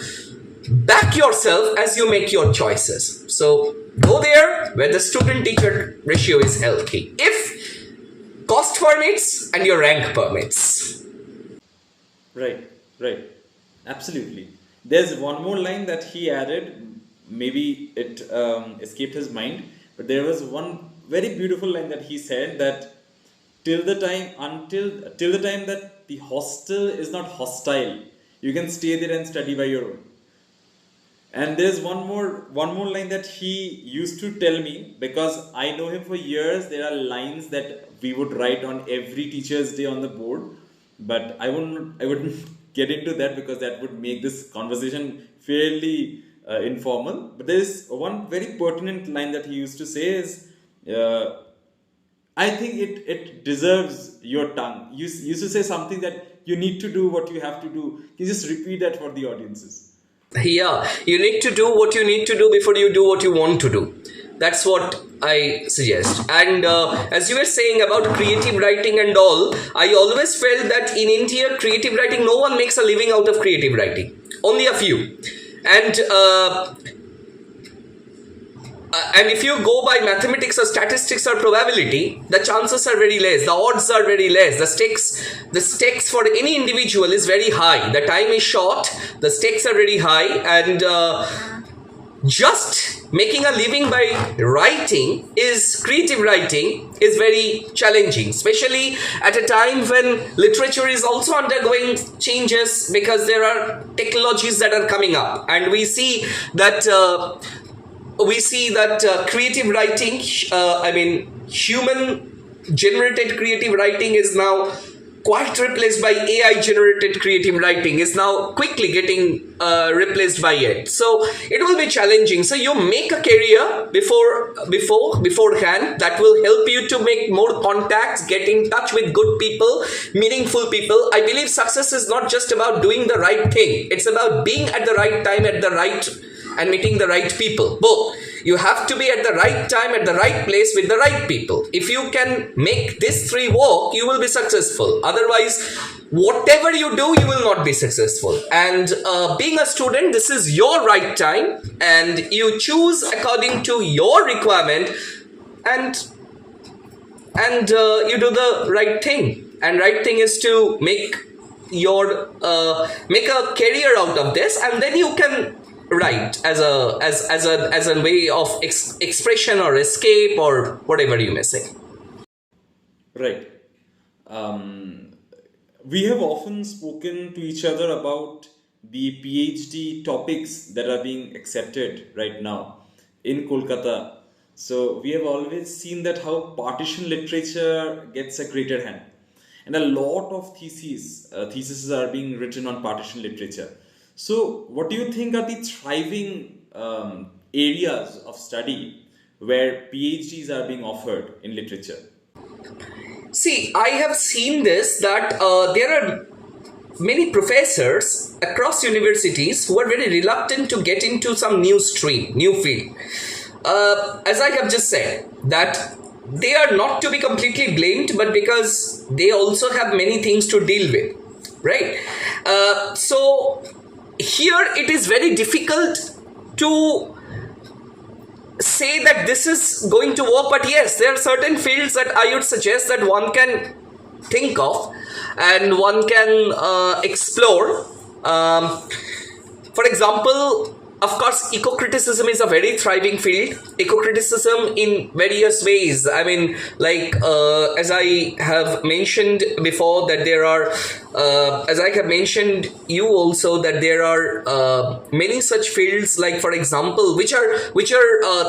back yourself as you make your choices. So go there where the student-teacher ratio is healthy. If cost permits and your rank permits. Right, right. Absolutely. There's one more line that he added. Maybe it escaped his mind, but there was one very beautiful line that he said, that till the time that the hostel is not hostile, you can stay there and study by your own. And there's one more line that he used to tell me, because I know him for years. There are lines that we would write on every teacher's day on the board, but I wouldn't get into that because that would make this conversation fairly informal. But there's one very pertinent line that he used to say is, I think it deserves your tongue. You used to say something that you need to do what you have to do. Can you just repeat that for the audiences? Yeah, you need to do what you need to do before you do what you want to do. That's what I suggest. And as you were saying about creative writing and all, I always felt that in India, creative writing, no one makes a living out of creative writing. Only a few. And if you go by mathematics or statistics or probability, the chances are very less, the odds are very less, the stakes for any individual is very high, the time is short, the stakes are very high, and just making a living by creative writing is very challenging, especially at a time when literature is also undergoing changes because there are technologies that are coming up, and we see that creative writing, human generated creative writing is now quite replaced by AI generated creative writing, is now quickly getting replaced by it. So it will be challenging. So you make a career beforehand that will help you to make more contacts, get in touch with good people, meaningful people. I believe success is not just about doing the right thing. It's about being at the right time, and meeting the right people. Both. You have to be at the right time, at the right place with the right people. If you can make these three work, you will be successful. Otherwise, whatever you do, you will not be successful. And being a student, this is your right time, and you choose according to your requirement, and you do the right thing. And right thing is to make a career out of this, and then you can write as a way of expression or escape or whatever you may say. Right. We have often spoken to each other about the PhD topics that are being accepted right now in Kolkata. So we have always seen that how partition literature gets a greater hand, and a lot of theses are being written on partition literature. So, what do you think are the thriving areas of study where PhDs are being offered in literature? See, I have seen this, that there are many professors across universities who are very reluctant to get into some new stream, new field. As I have just said, that they are not to be completely blamed, but because they also have many things to deal with, right? So here it is very difficult to say that this is going to work, but yes, there are certain fields that I would suggest that one can think of and one can explore. For example, of course, eco-criticism is a very thriving field. Eco-criticism in various ways. I mean, like as I have mentioned before, that there are, as I have mentioned you also, that there are many such fields, like for example, which are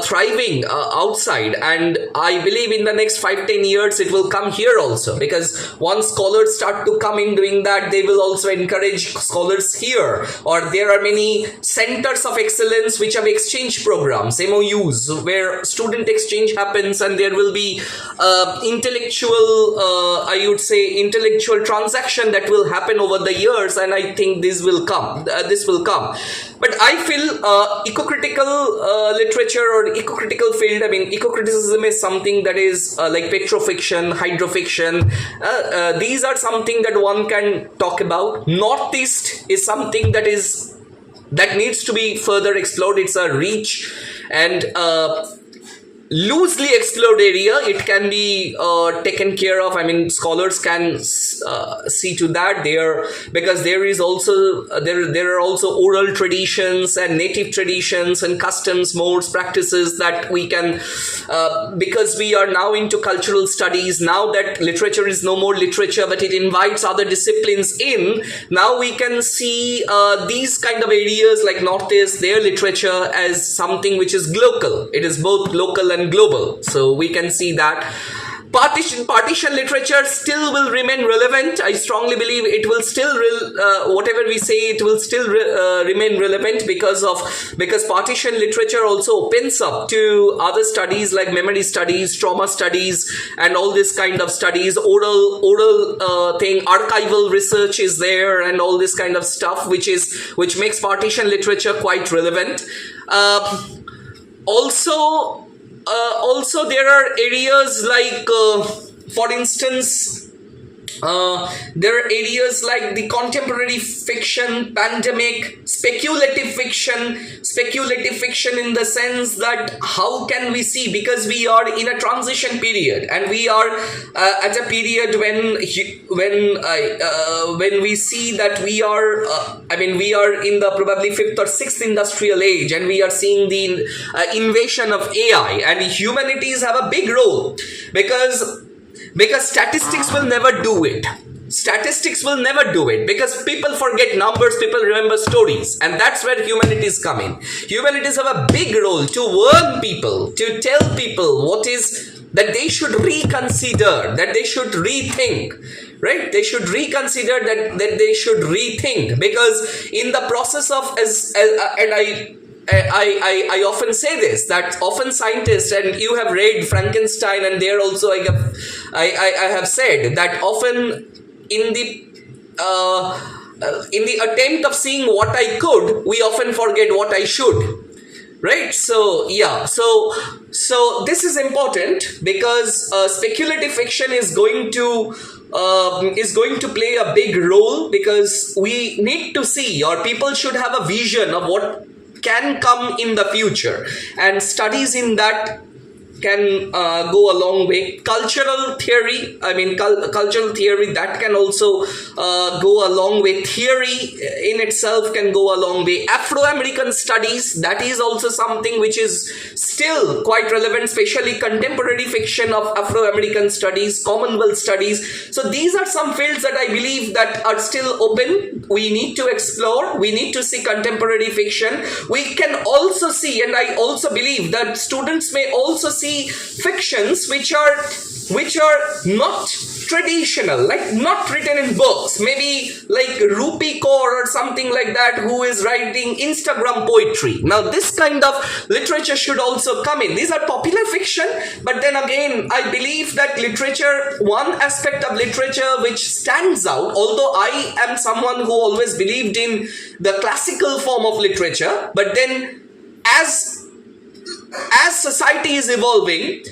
thriving outside, and I believe in the next 5-10 years it will come here also, because once scholars start to come in doing that, they will also encourage scholars here. Or there are many centers of excellence which have exchange programs, MOUs, where student exchange happens, and there will be intellectual, I would say, intellectual transaction that will happen over the years, and I think this will come. But I feel eco-critical literature or eco-critical field, I mean, eco-criticism is something that is like petrofiction, hydrofiction. These are something that one can talk about. Northeast is something that needs to be further explored. It's a rich and loosely explored area. It can be taken care of. I mean, scholars can see to that there, because there is also there are also oral traditions and native traditions and customs, modes, practices that we can, because we are now into cultural studies, now that literature is no more literature but it invites other disciplines in. Now we can see these kind of areas like Northeast, their literature, as something which is local. It is both local and global, so we can see that. Partition literature still will remain relevant. I strongly believe it will still whatever we say, it will still remain relevant, because partition literature also opens up to other studies like memory studies, trauma studies, and all this kind of studies. Oral thing, archival research is there, and all this kind of stuff, which makes partition literature quite relevant. Also, there are areas like, for instance, there are areas like the contemporary fiction, pandemic, speculative fiction in the sense that how can we see, because we are in a transition period, and we are at a period when we see that we are we are in the probably 5th or 6th industrial age, and we are seeing the invasion of AI, and humanities have a big role, because statistics will never do it. Statistics will never do it, because people forget numbers, people remember stories, and that's where humanities come in. Humanities have a big role to warn people, to tell people what is that they should reconsider, that they should rethink. Right? They should reconsider, that they should rethink, because in the process of I often say this, that often scientists, and you have read Frankenstein, and there also I have said that often in the attempt of seeing what I could, we often forget what I should. Right? So yeah, so this is important, because speculative fiction is going to play a big role, because we need to see, or people should have a vision of what can come in the future, and studies in that can go a long way. Cultural theory, cultural theory, that can also go a long way. Theory in itself can go a long way. Afro-American studies, that is also something which is still quite relevant, especially contemporary fiction of Afro-American studies, Commonwealth studies. So these are some fields that I believe that are still open. We need to explore. We need to see contemporary fiction. We can also see, and I also believe that students may also see fictions which are not traditional, like not written in books, maybe like Rupi Kaur or something like that, who is writing Instagram poetry. Now this kind of literature should also come in. These are popular fiction, but then again, I believe that literature, one aspect of literature which stands out, although I am someone who always believed in the classical form of literature, but then as society is evolving,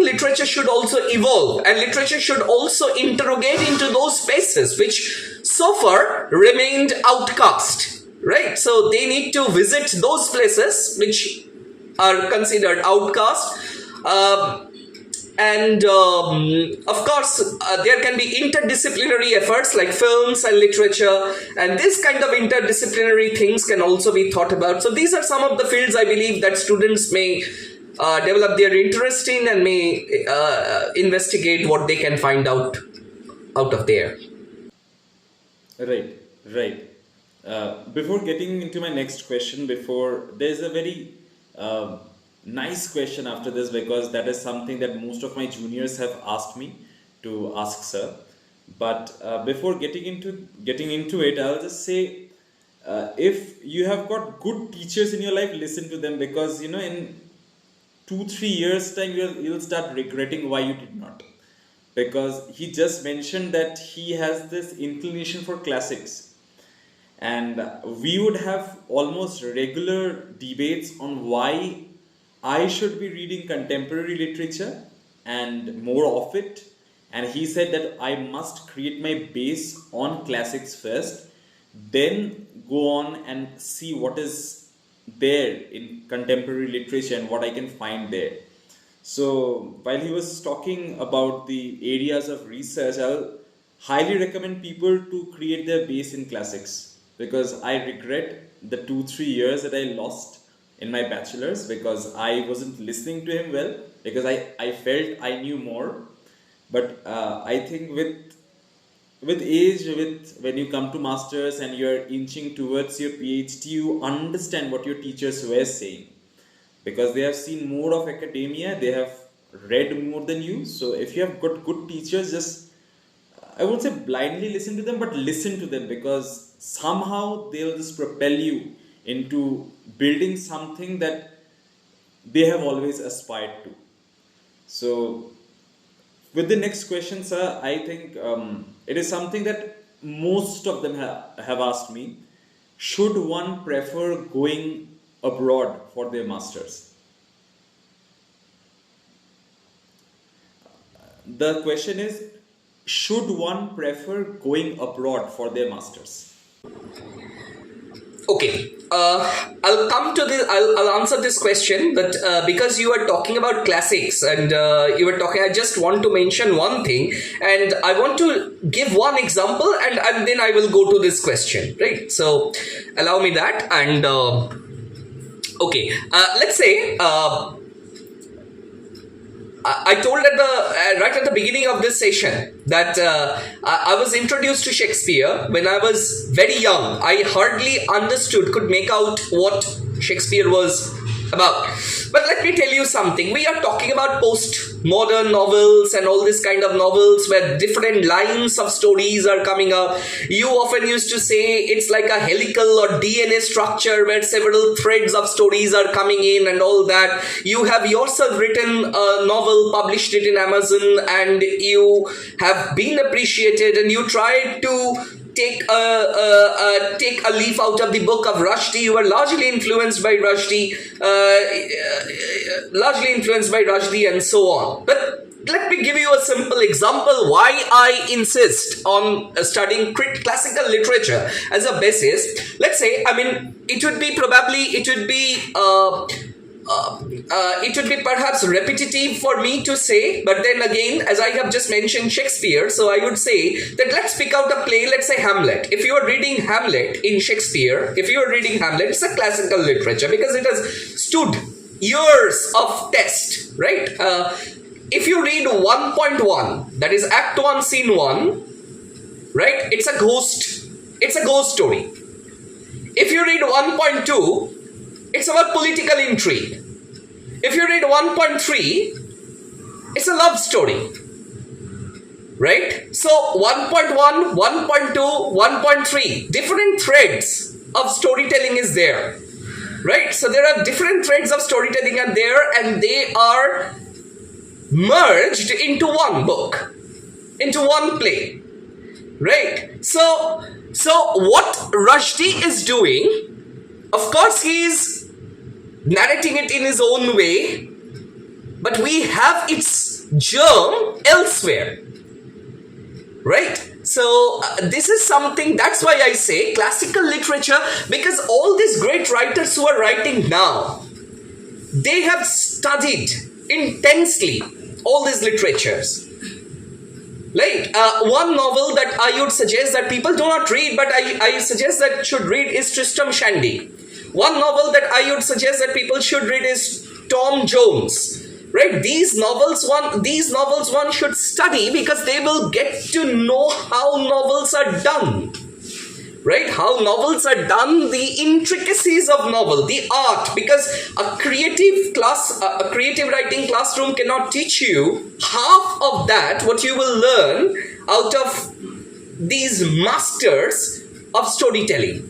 literature should also evolve, and literature should also interrogate into those spaces which so far remained outcast, right? So they need to visit those places which are considered outcast. And of course, there can be interdisciplinary efforts like films and literature, and this kind of interdisciplinary things can also be thought about. So these are some of the fields I believe that students may develop their interest in, and may investigate what they can find out of there. Right, right. Before getting into my next question, before there's a very nice question after this, because that is something that most of my juniors have asked me to ask sir. But before getting into it, I'll just say, if you have got good teachers in your life, listen to them, because in 2 3 years time you'll start regretting why you did not, because he just mentioned that he has this inclination for classics, and we would have almost regular debates on why I should be reading contemporary literature and more of it. And he said that I must create my base on classics first, then go on and see what is there in contemporary literature and what I can find there. So while he was talking about the areas of research, I'll highly recommend people to create their base in classics, because I regret the 2 3 years that I lost in my bachelor's, because I wasn't listening to him well, because I felt I knew more. But I think with age, with when you come to masters and you're inching towards your PhD, you understand what your teachers were saying, because they have seen more of academia, they have read more than you. So if you have got good teachers, just, I won't say blindly listen to them, but listen to them, because somehow they'll just propel you into building something that they have always aspired to. So with the next question, sir, I think it is something that most of them have asked me. Should one prefer going abroad for their masters? The question is, should one prefer going abroad for their masters? Okay, I'll come to this. I'll answer this question, but because you are talking about classics and you were talking, I just want to mention one thing, and I want to give one example, and then I will go to this question. Right. So, allow me that. And okay, let's say. I told at the right at the beginning of this session that I was introduced to Shakespeare when I was very young. I hardly understood, could make out what Shakespeare was about. But let me tell you something. We are talking about postmodern novels and all this kind of novels where different lines of stories are coming up. You often used to say it's like a helical or DNA structure where several threads of stories are coming in and all that. You have yourself written a novel, published it in Amazon, and you have been appreciated, and you tried to take a leaf out of the book of Rushdie. You were largely influenced by Rushdie, and so on. But let me give you a simple example why I insist on studying classical literature as a basis. Let's say, I mean, it would be perhaps repetitive for me to say, but then again, as I have just mentioned Shakespeare, so I would say that let's pick out a play, let's say Hamlet. If you are reading Hamlet in Shakespeare, it's a classical literature because it has stood years of test, right? If you read 1.1, that is Act 1, Scene 1, right? It's a ghost story. If you read 1.2, it's about political intrigue. If you read 1.3, it's a love story. Right? So 1.1, 1.2, 1.3, different threads of storytelling is there. Right? So there are different threads of storytelling are there, and they are merged into one book, into one play. Right? So what Rushdie is doing, of course he is narrating it in his own way, but we have its germ elsewhere. Right? So this is something, that's why I say classical literature, because all these great writers who are writing now, they have studied intensely all these literatures. Right. One novel that I would suggest that people do not read, but I suggest that should read is Tristram Shandy. One novel that I would suggest that people should read is Tom Jones. Right. These novels one should study because they will get to know how novels are done. Right, how novels are done, the intricacies of novel, the art, because a creative writing classroom cannot teach you half of that what you will learn out of these masters of storytelling.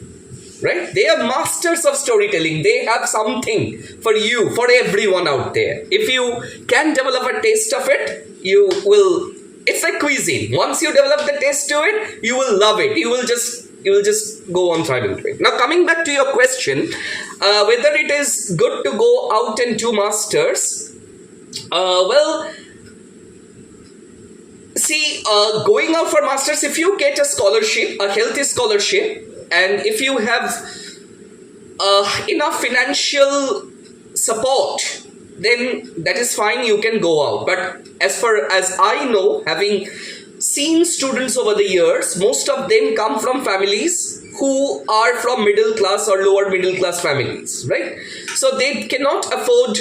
Right, they are masters of storytelling. They have something for you, for everyone out there. If you can develop a taste of it, you will. It's like cuisine. Once you develop the taste to it, you will love it. You will just go on thriving to it. Now, coming back to your question, whether it is good to go out and do masters, well, see, going out for masters, if you get a scholarship, a healthy scholarship, and if you have enough financial support, then that is fine, you can go out. But as far as I know, having seen students over the years, most of them come from families who are from middle class or lower middle class families, right? So they cannot afford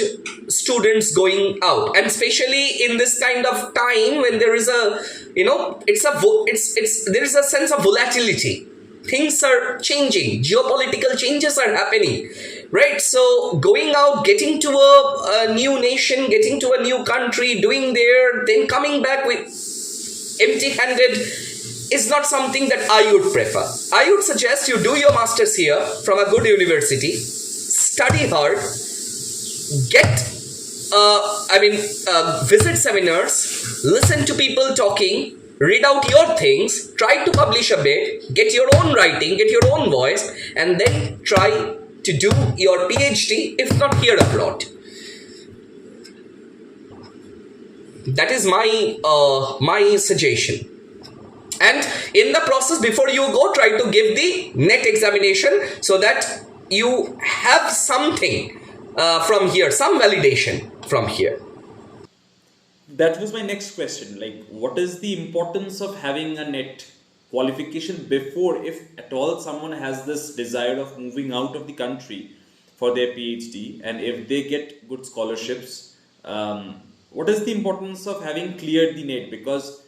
students going out, and especially in this kind of time when there is a, there is a sense of volatility. Things are changing, geopolitical changes are happening, right? So going out, getting to a new nation, getting to a new country, doing there, then coming back with empty-handed is not something that I would prefer. I would suggest you do your masters here from a good university, study hard, visit seminars, listen to people talking, read out your things, try to publish a bit, get your own writing, get your own voice, and then try to do your PhD, if not here abroad. That is my suggestion. And in the process, before you go, try to give the NET examination so that you have something from here, some validation from here. That was my next question. Like, what is the importance of having a NET qualification before, if at all someone has this desire of moving out of the country for their PhD, and if they get good scholarships, what is the importance of having cleared the NET? Because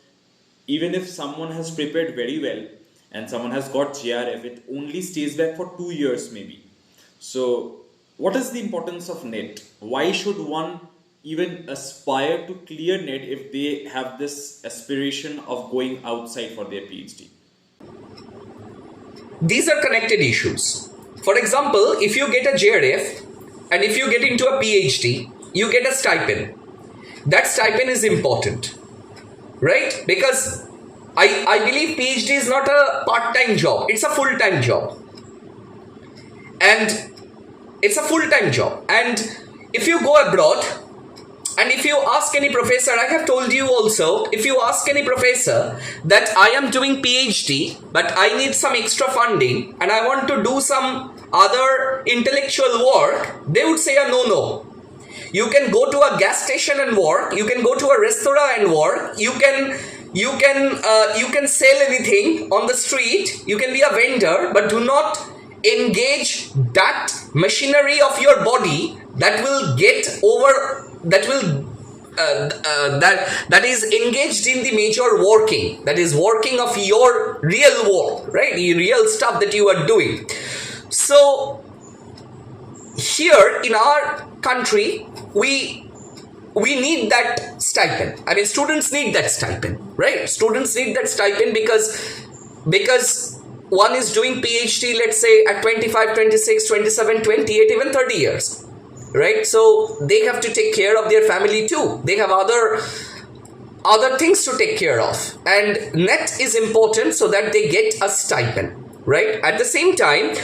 even if someone has prepared very well and someone has got JRF, it only stays back for 2 years maybe. So what is the importance of NET? Why should one even aspire to clear NET if they have this aspiration of going outside for their PhD? These are connected issues. For example, if you get a JRF and if you get into a PhD, you get a stipend. That stipend is important, right? Because I believe PhD is not a part-time job. It's a full-time job. And it's a full-time job. And if you go abroad, and if you ask any professor, I have told you also, if you ask any professor that I am doing PhD, but I need some extra funding and I want to do some other intellectual work, they would say no. You can go to a gas station and work. You can go to a restaurant and work. You can sell anything on the street. You can be a vendor, but do not engage that machinery of your body that will that is engaged in the major working. That is working of your real work, right? The real stuff that you are doing. So here in our country, we need that stipend. I mean, students need that stipend, right? Students need that stipend because one is doing PhD, let's say at 25, 26, 27, 28, even 30 years, right? So they have to take care of their family too. They have other things to take care of. And NET is important so that they get a stipend, right? At the same time,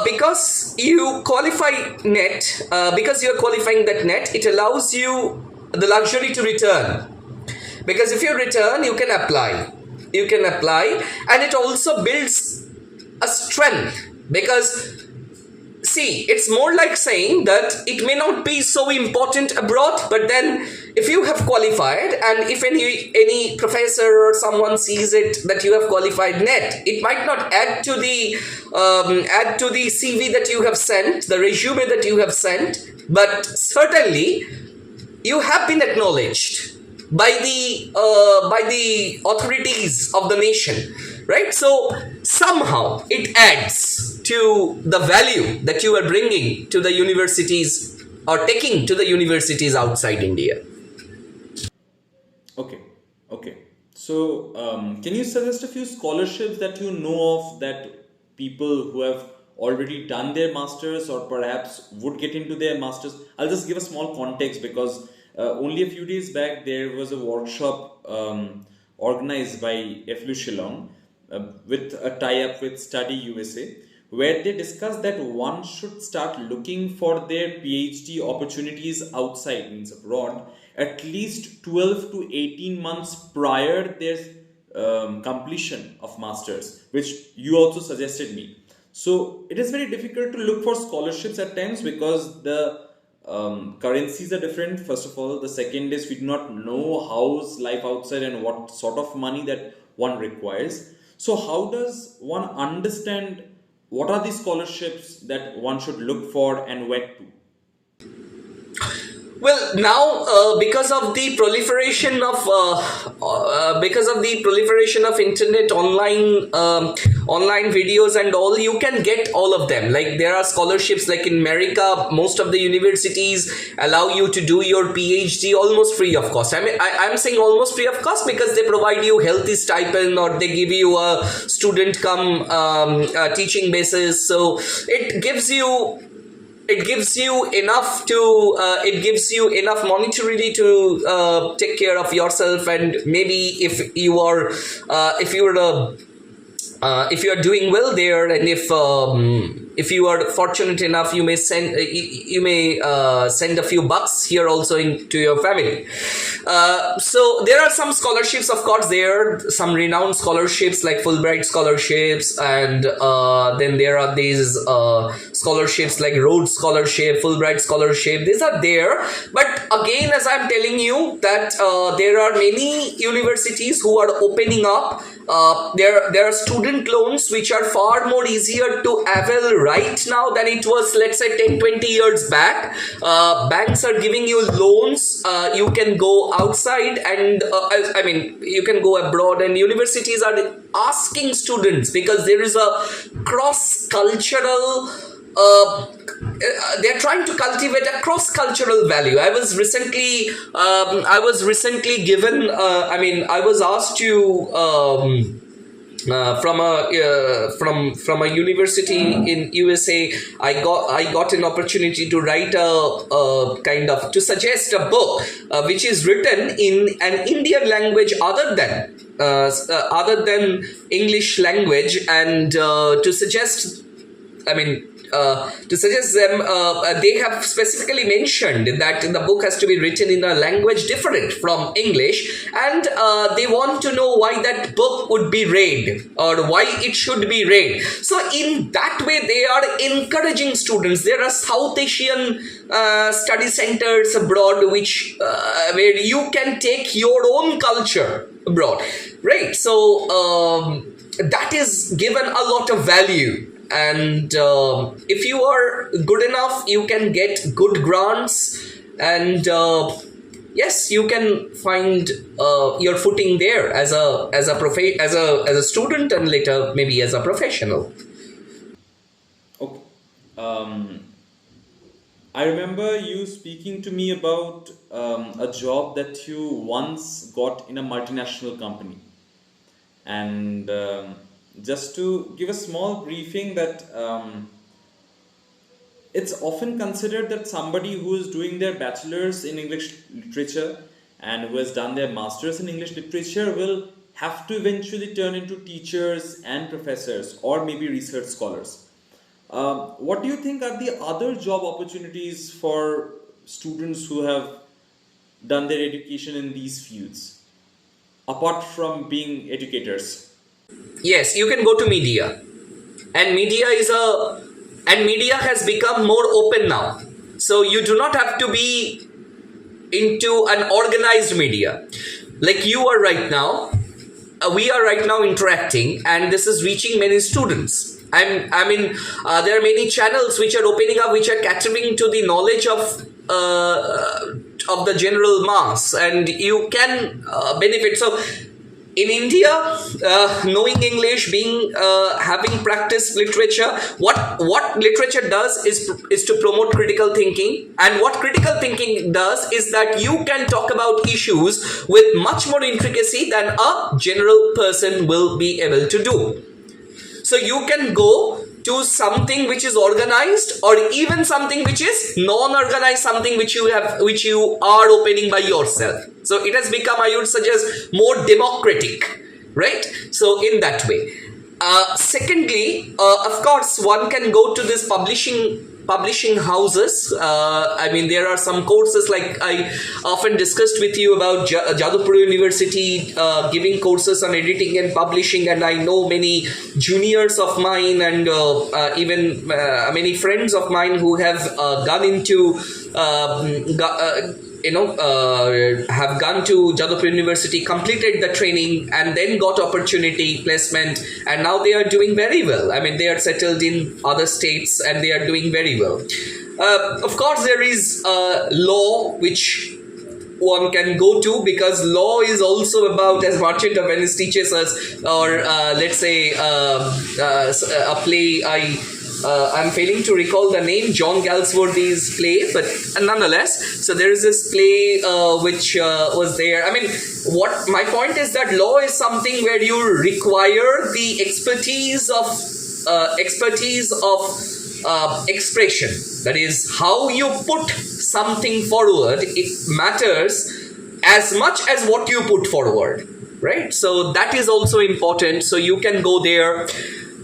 because you qualify NET, because you are qualifying that NET, it allows you the luxury to return. Because if you return, you can apply. And it also builds a strength. Because see, it's more like saying that it may not be so important abroad, but then if you have qualified, and if any professor or someone sees it that you have qualified net, it might not add to the CV that you have sent, the resume that you have sent, but certainly you have been acknowledged by the authorities of the nation, right? So somehow it adds to the value that you are bringing to the universities or taking to the universities outside India. Okay, okay. So, can you suggest a few scholarships that you know of that people who have already done their masters or perhaps would get into their masters? I'll just give a small context because only a few days back there was a workshop organized by FLU Shillong with a tie-up with Study USA, where they discussed that one should start looking for their PhD opportunities outside, means abroad, at least 12 to 18 months prior their completion of masters, which you also suggested me. So it is very difficult to look for scholarships at times because the currencies are different. First of all, the second is we do not know how's life outside and what sort of money that one requires. So how does one understand what are the scholarships that one should look for and where to? Well, now because of the proliferation of internet, online videos and all, you can get all of them. Like there are scholarships, like in America, most of the universities allow you to do your PhD almost free of cost. I mean, I'm saying almost free of cost because they provide you healthy stipend or they give you a student come teaching basis. So it gives you enough monetarily to take care of yourself, and maybe if you are doing well there, and if you are fortunate enough, you may send a few bucks here also to your family. So there are some scholarships, of course. There are some renowned scholarships like Fulbright scholarships, and then there are these scholarships like Rhodes Scholarship, Fulbright Scholarship. These are there, but again, as I'm telling you, that there are many universities who are opening up. There are student loans which are far more easier to avail right now than it was, let's say, 10-20 years back. Banks are giving you loans. You can go outside and you can go abroad, and universities are asking students, because there is a cross-cultural they're trying to cultivate a cross-cultural value. I was recently given I was asked to from a university in USA. I got an opportunity to write to suggest a book which is written in an Indian language other than English language, and to suggest them, they have specifically mentioned that the book has to be written in a language different from English, and they want to know why that book would be read or why it should be read. So in that way, they are encouraging students. There are South Asian study centers abroad where you can take your own culture abroad, right? So that is given a lot of value. And if you are good enough, you can get good grants, and yes, you can find your footing there as a student, and later maybe as a professional. Okay. I remember you speaking to me about a job that you once got in a multinational company, and just to give a small briefing, that it's often considered that somebody who is doing their bachelor's in English literature and who has done their master's in English literature will have to eventually turn into teachers and professors or maybe research scholars. What do you think are the other job opportunities for students who have done their education in these fields, apart from being educators? Yes, you can go to media, and media is a and media has become more open now. So you do not have to be into an organized media like you are right now. We are right now interacting, and this is reaching many students. I mean, there are many channels which are opening up, which are catering to the knowledge of the general mass, and you can benefit. So in India, knowing English, being having practiced literature, what literature does is to promote critical thinking, and what critical thinking does is that you can talk about issues with much more intricacy than a general person will be able to do. So you can go to something which is organized, or even something which is non-organized, something which you are opening by yourself. So it has become, I would suggest, more democratic, right? So in that way. Secondly, of course, one can go to this publishing houses. I mean, there are some courses, like I often discussed with you about Jadavpur University giving courses on editing and publishing, and I know many juniors of mine and even many friends of mine who have gone into have gone to Jadavpur University, completed the training, and then got opportunity placement, and now they are doing very well. I mean, they are settled in other states and they are doing very well. Of course, there is law which one can go to, because law is also about, as Merchant of Venice teaches us, or let's say a play. I'm failing to recall the name, John Galsworthy's play, but nonetheless, so there is this play which was there. I mean, what my point is that law is something where you require the expertise of expression. That is, how you put something forward, it matters as much as what you put forward, right? So that is also important. So you can go there.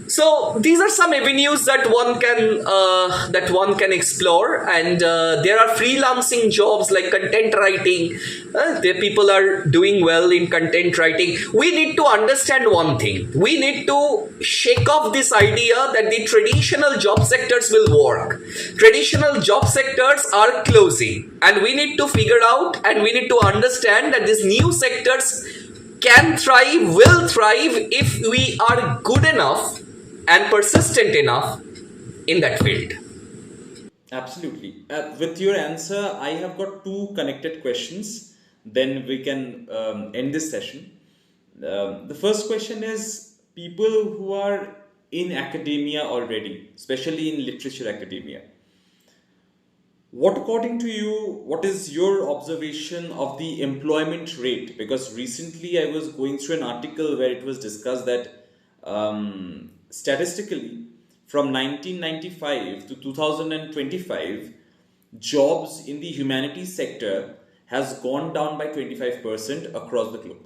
So these are some avenues that one can explore, and there are freelancing jobs like content writing. There people are doing well in content writing. We need to understand one thing. We need to shake off this idea that the traditional job sectors will work. Traditional job sectors are closing, and we need to figure out and we need to understand that these new sectors can thrive, will thrive, if we are good enough and persistent enough in that field. Absolutely. With your answer, I have got two connected questions. Then we can end this session. The first question is, people who are in academia already, especially in literature academia, what, according to you, what is your observation of the employment rate? Because recently I was going through an article where it was discussed that statistically, from 1995 to 2025, jobs in the humanities sector has gone down by 25% across the globe.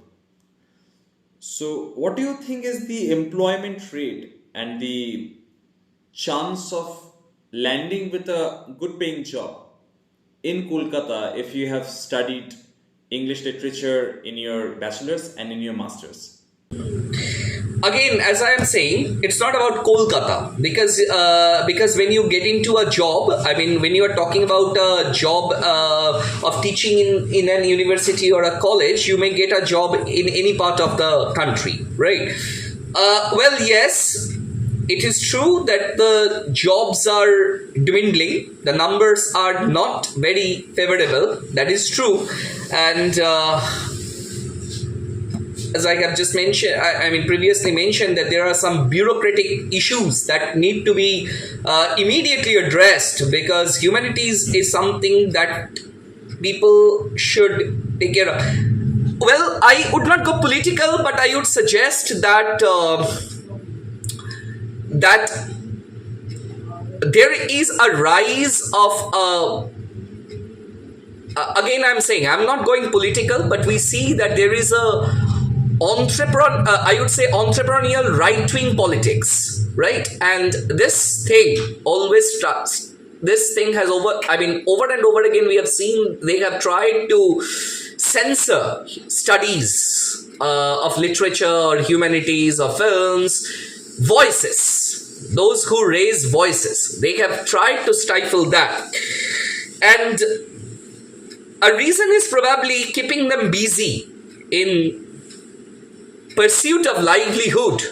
So, what do you think is the employment rate and the chance of landing with a good paying job in Kolkata if you have studied English literature in your bachelor's and in your master's? Again, as I am saying, it's not about Kolkata, because when you get into a job, I mean, when you are talking about a job of teaching in an university or a college, you may get a job in any part of the country, right? Well, yes, it is true that the jobs are dwindling. The numbers are not very favorable. That is true, and as I have just mentioned, I mean previously mentioned, that there are some bureaucratic issues that need to be immediately addressed, because humanities is something that people should take care of. Well, I would not go political, but I would suggest that that there is a rise of again, I'm saying I'm not going political, but we see that there is a I would say entrepreneurial right-wing politics, right? And this thing always starts. This thing has over and over again we have seen they have tried to censor studies of literature or humanities or films, voices. those who raise voices. They have tried to stifle that. And a reason is probably keeping them busy in pursuit of livelihood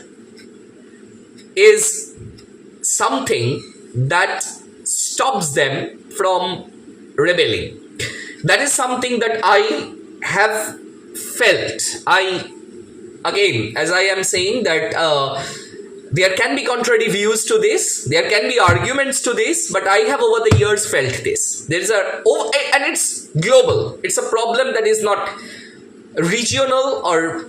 is something that stops them from rebelling. That is something that I have felt. Again, as I am saying, that there can be contrary views to this, there can be arguments to this, but I have over the years felt this. There is and it's global. It's a problem that is not regional or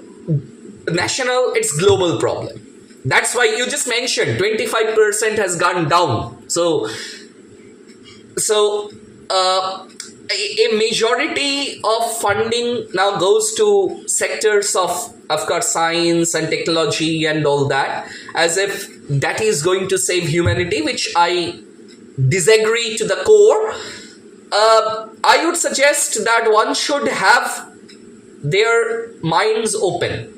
national, it's global problem. That's why you just mentioned 25% has gone down. So a majority of funding now goes to sectors of course, science and technology and all that, as if that is going to save humanity, which I disagree to the core. I would suggest that one should have their minds open.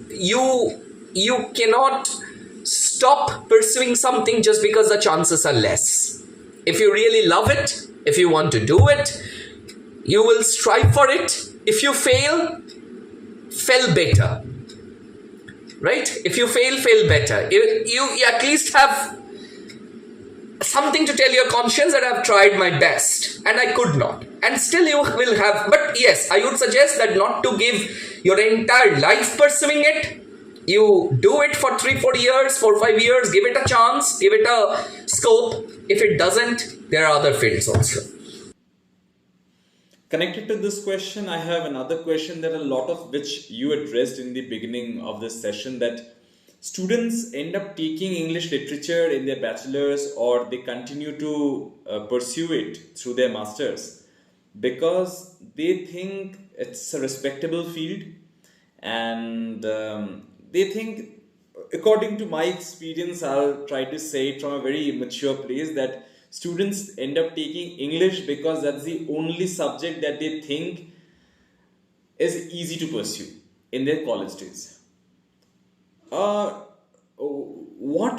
You cannot stop pursuing something just because the chances are less. If you really love it, if you want to do it, you will strive for it. If you fail better. Right? If you fail better. You at least have something to tell your conscience that I've tried my best and I could not. And still you will have, but yes, I would suggest that not to give your entire life pursuing it. You do it for 3-4 years, 4-5 years, give it a chance, give it a scope. If it doesn't, there are other fields also. Connected to this question, I have another question that a lot of which you addressed in the beginning of this session, that students end up taking English literature in their bachelor's, or they continue to pursue it through their master's because they think it's a respectable field, and they think, according to my experience, I'll try to say it from a very mature place, that students end up taking English because that's the only subject that they think is easy to pursue in their college days. What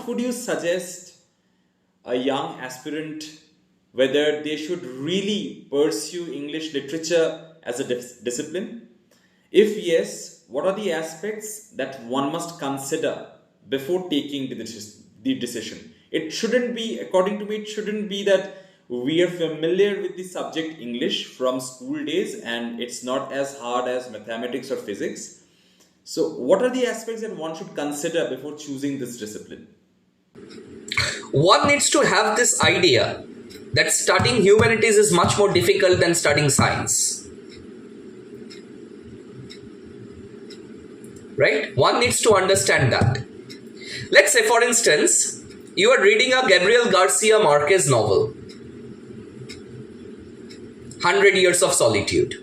would you suggest a young aspirant whether they should really pursue English literature as a discipline? If yes, what are the aspects that one must consider before taking the decision? It shouldn't be, according to me, it shouldn't be that we are familiar with the subject English from school days and it's not as hard as mathematics or physics. So what are the aspects that one should consider before choosing this discipline? One needs to have this idea that studying humanities is much more difficult than studying science. Right? One needs to understand that. Let's say, for instance, you are reading a Gabriel Garcia Marquez novel, 100 Years of Solitude.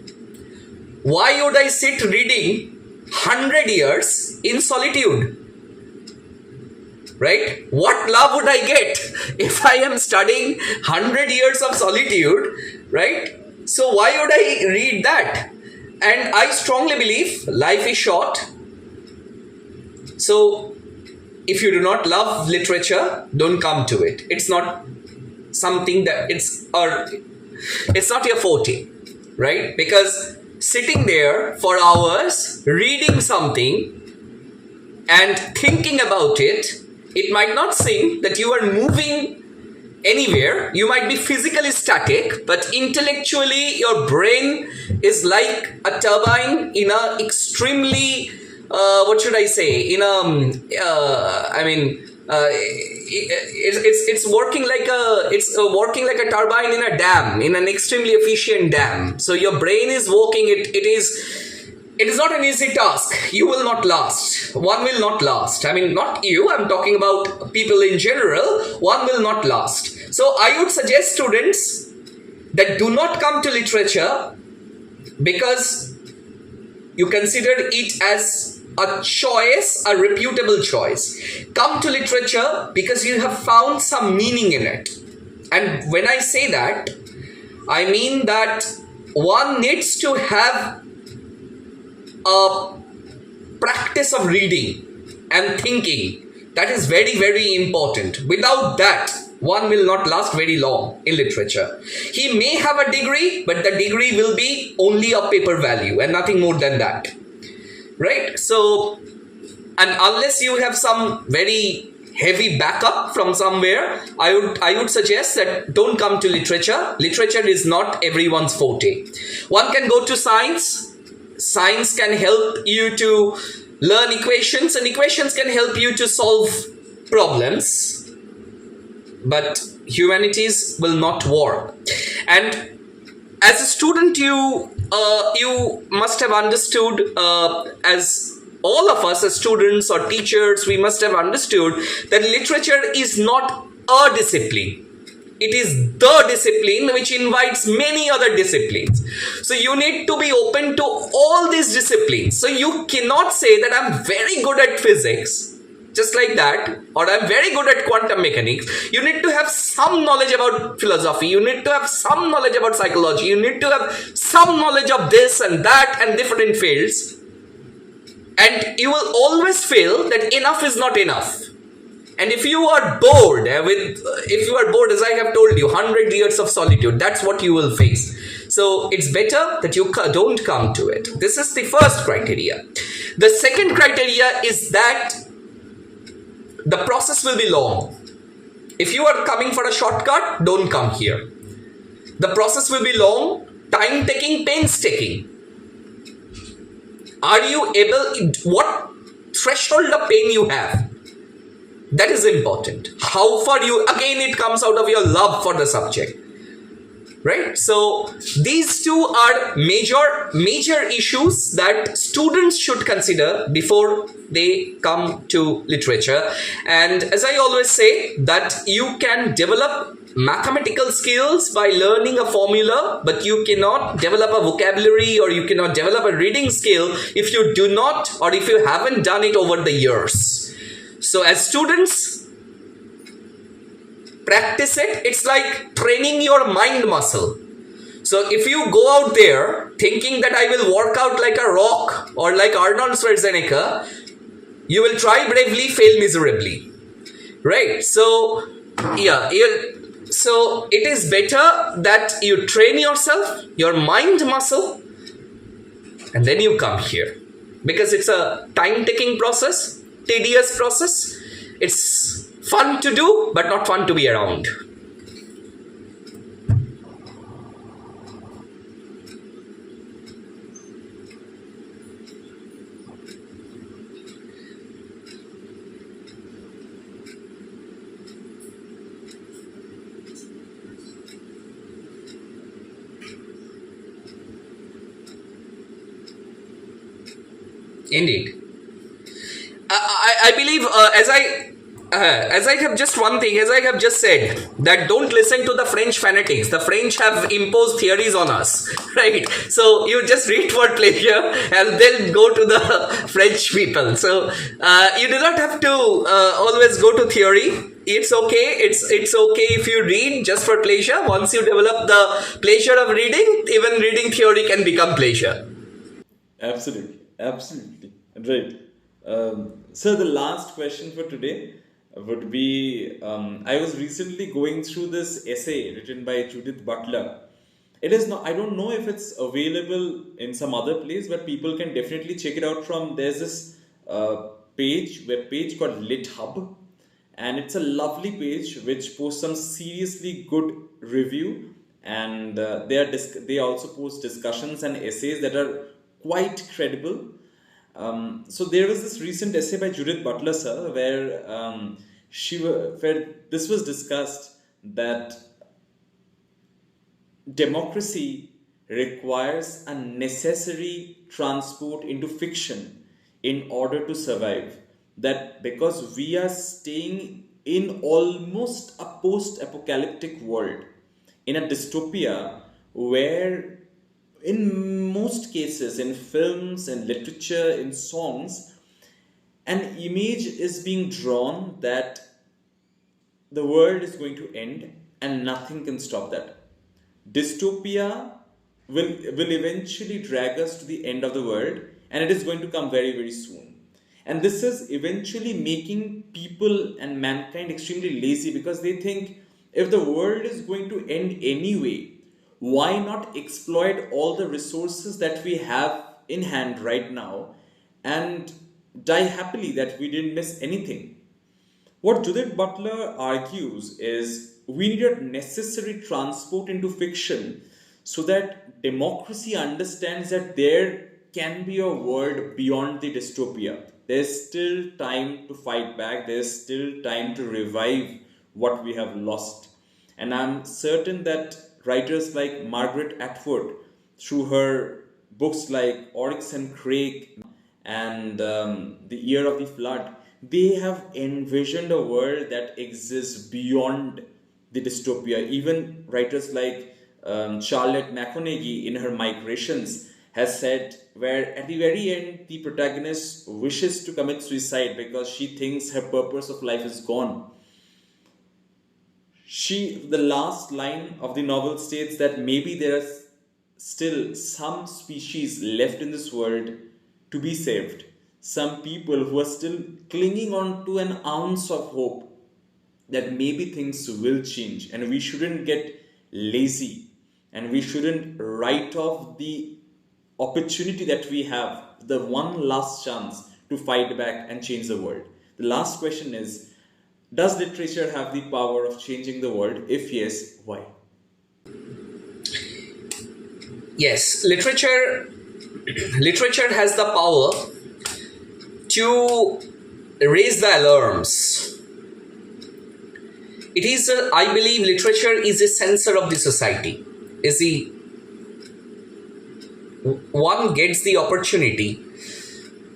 Why would I sit reading 100 years in solitude? Right? What love would I get if I am studying 100 years of solitude? Right? So why would I read that? And I strongly believe life is short. So if you do not love literature, don't come to it. It's not something that it's not your forte, right? Because sitting there for hours, reading something and thinking about it, it might not seem that you are moving anywhere. You might be physically static, but intellectually your brain is like a turbine in a extremely it's working like a turbine in a dam, in an extremely efficient dam. So your brain is working. It is not an easy task. You will not last. One will not last. I mean, not you. I'm talking about people in general. One will not last. So I would suggest students that do not come to literature because you consider it as a choice, a reputable choice. Come to literature because you have found some meaning in it. And when I say that, I mean that one needs to have a practice of reading and thinking That is very, very important. Without that, one will not last very long in literature. He may have a degree, but the degree will be only of paper value and nothing more than that. Right? So, and unless you have some very heavy backup from somewhere, I would suggest that don't come to literature. Literature is not everyone's forte. One can go to science. Science can help you to learn equations, and equations can help you to solve problems, but humanities will not work. And as a student, you must have understood, as all of us as students or teachers, we must have understood that literature is not a discipline. It is the discipline which invites many other disciplines. So you need to be open to all these disciplines. So you cannot say that I'm very good at physics, just like that, or I'm very good at quantum mechanics. You need to have some knowledge about philosophy. You need to have some knowledge about psychology. You need to have some knowledge of this and that and different fields. And you will always feel that enough is not enough. And if you are bored as I have told you, 100 years of solitude, that's what you will face. So it's better that you don't come to it. This is the first criteria. The second criteria is that the process will be long. If you are coming for a shortcut, don't come here. The process will be long, time-taking, painstaking. Are you able, what threshold of pain you have? That is important. How far you, again, it comes out of your love for the subject. Right? So these two are major issues that students should consider before they come to literature. And as I always say, that you can develop mathematical skills by learning a formula, but you cannot develop a vocabulary or you cannot develop a reading skill if you do not, or if you haven't done it over the years. So as students, practice it. It's like training your mind muscle. So if you go out there thinking that I will work out like a rock or like Arnold Schwarzenegger, you will try bravely, fail miserably. Right? So yeah, so it is better that you train yourself, your mind muscle, and then you come here. Because it's a time-taking process, tedious process. It's fun to do, but not fun to be around. Indeed. I believe, as I have just one thing, as I have just said, that don't listen to the French fanatics. The French have imposed theories on us, right? So you just read for pleasure and then go to the French people. So you do not have to always go to theory. It's okay. It's okay if you read just for pleasure. Once you develop the pleasure of reading, even reading theory can become pleasure. Absolutely. Right. So the last question for today would be, I was recently going through this essay written by Judith Butler. It is not, I don't know if it's available in some other place, but people can definitely check it out from, there's this web page called LitHub, and it's a lovely page which posts some seriously good review, and they also post discussions and essays that are quite credible. So there was this recent essay by Judith Butler, sir, where where this was discussed, that democracy requires a necessary transport into fiction in order to survive. That because we are staying in almost a post-apocalyptic world, in a dystopia where in most cases, in films, in literature, in songs, an image is being drawn that the world is going to end and nothing can stop that. Dystopia will eventually drag us to the end of the world, and it is going to come very, very soon. And this is eventually making people and mankind extremely lazy, because they think if the world is going to end anyway, why not exploit all the resources that we have in hand right now and die happily that we didn't miss anything? What Judith Butler argues is we need a necessary transport into fiction so that democracy understands that there can be a world beyond the dystopia. There's still time to fight back, there's still time to revive what we have lost. And I'm certain that writers like Margaret Atwood, through her books like Oryx and Crake and The Year of the Flood, they have envisioned a world that exists beyond the dystopia. Even writers like Charlotte McConaughey in her Migrations has said, where at the very end the protagonist wishes to commit suicide because she thinks her purpose of life is gone. The last line of the novel states that maybe there are still some species left in this world to be saved, some people who are still clinging on to an ounce of hope that maybe things will change, and we shouldn't get lazy and we shouldn't write off the opportunity that we have, the one last chance to fight back and change the world. The last question is, does literature have the power of changing the world? If yes, why? Yes, literature has the power to raise the alarms. It is, I believe, literature is a sensor of the society. One gets the opportunity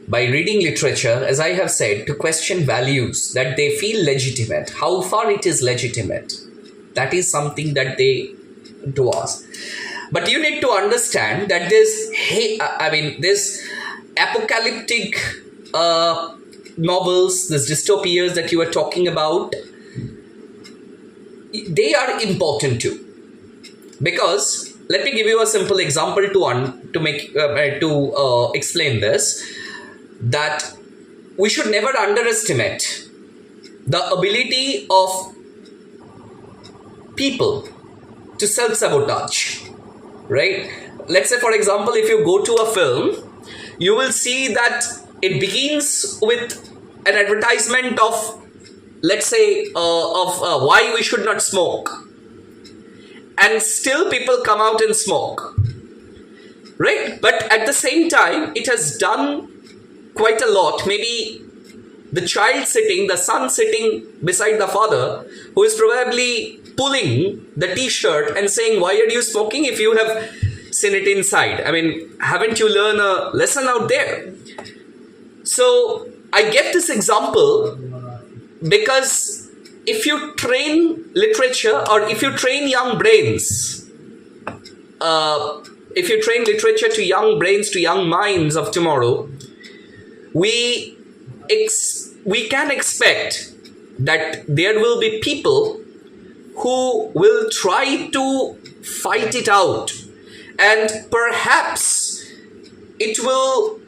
by reading literature, as I have said, to question values that they feel legitimate. How far it is legitimate, that is something that they to ask. But you need to understand that this apocalyptic novels, these dystopias that you are talking about, they are important too. Because let me give you a simple example to explain this. That we should never underestimate the ability of people to self-sabotage, right? Let's say, for example, if you go to a film, you will see that it begins with an advertisement of, let's say, why we should not smoke, and still people come out and smoke, right? But at the same time, it has done quite a lot. Maybe the son sitting beside the father, who is probably pulling the t-shirt and saying, why are you smoking if you have seen it inside? I mean, haven't you learned a lesson out there? So I get this example because if you train literature, or if you train young brains, if you train literature to young brains, to young minds of tomorrow, we can expect that there will be people who will try to fight it out, and perhaps it will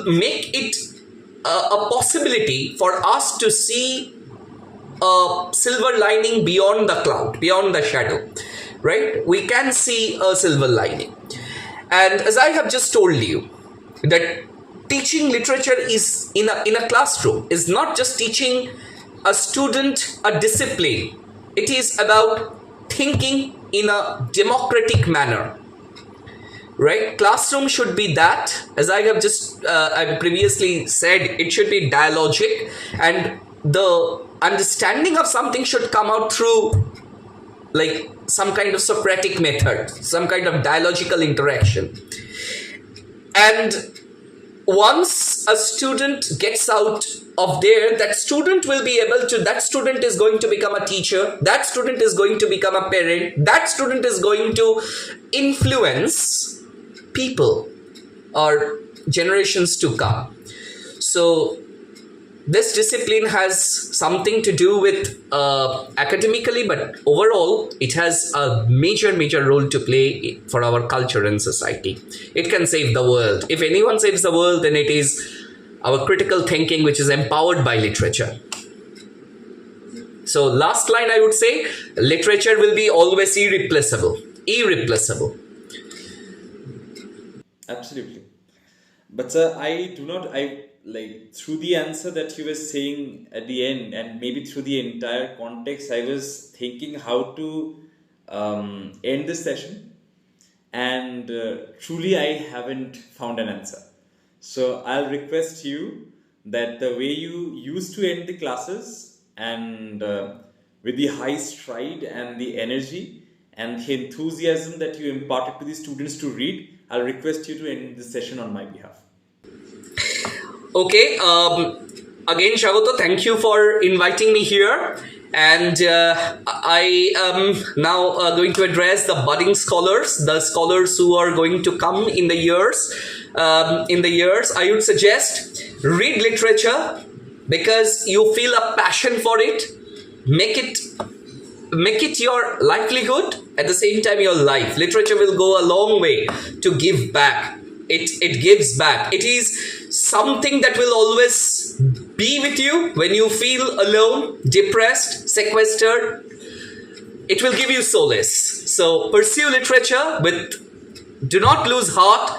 make it a possibility for us to see a silver lining beyond the cloud, beyond the shadow, right? We can see a silver lining. And as I have just told you, that teaching literature is in a classroom is not just teaching a student a discipline. It is about thinking in a democratic manner, right? Classroom should be that, as I have just I previously said, it should be dialogic, and the understanding of something should come out through like some kind of Socratic method, some kind of dialogical interaction. And once a student gets out of there, that student is going to become a teacher, that student is going to become a parent, that student is going to influence people or generations to come. So this discipline has something to do with academically, but overall, it has a major role to play for our culture and society. It can save the world. If anyone saves the world, then it is our critical thinking, which is empowered by literature. So, last line I would say, literature will be always irreplaceable. Irreplaceable. Absolutely. But sir, I like through the answer that you were saying at the end, and maybe through the entire context, I was thinking how to end this session, and truly I haven't found an answer. So I'll request you that the way you used to end the classes, and with the high stride and the energy and the enthusiasm that you imparted to the students to read, I'll request you to end this session on my behalf. Okay, again, Shagota, thank you for inviting me here. And I am now going to address the budding scholars, the scholars who are going to come in the years. I would suggest read literature because you feel a passion for it. Make it your livelihood, at the same time your life. Literature will go a long way to give back. It gives back. It is something that will always be with you when you feel alone, depressed, sequestered. It will give you solace. So pursue literature do not lose heart.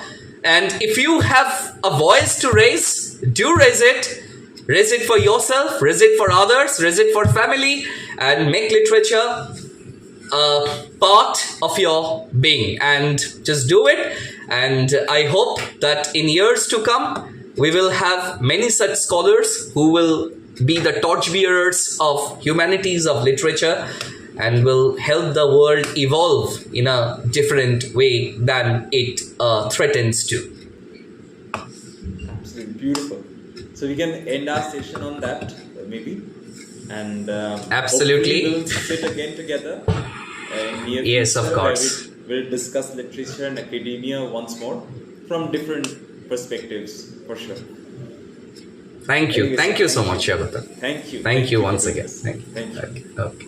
And if you have a voice to raise, do raise it. Raise it for yourself, raise it for others, raise it for family, and make literature a part of your being. And just do it. And I hope that in years to come, we will have many such scholars who will be the torchbearers of humanities, of literature, and will help the world evolve in a different way than it threatens to. Absolutely beautiful. So we can end our session on that, maybe. And absolutely, hopefully we'll sit again together in near yes, future, of course. We'll discuss literature and academia once more from different perspectives, for sure. Thank you. Thank you so much, Shagota. Thank you. Thank you once again. Thank you. Okay.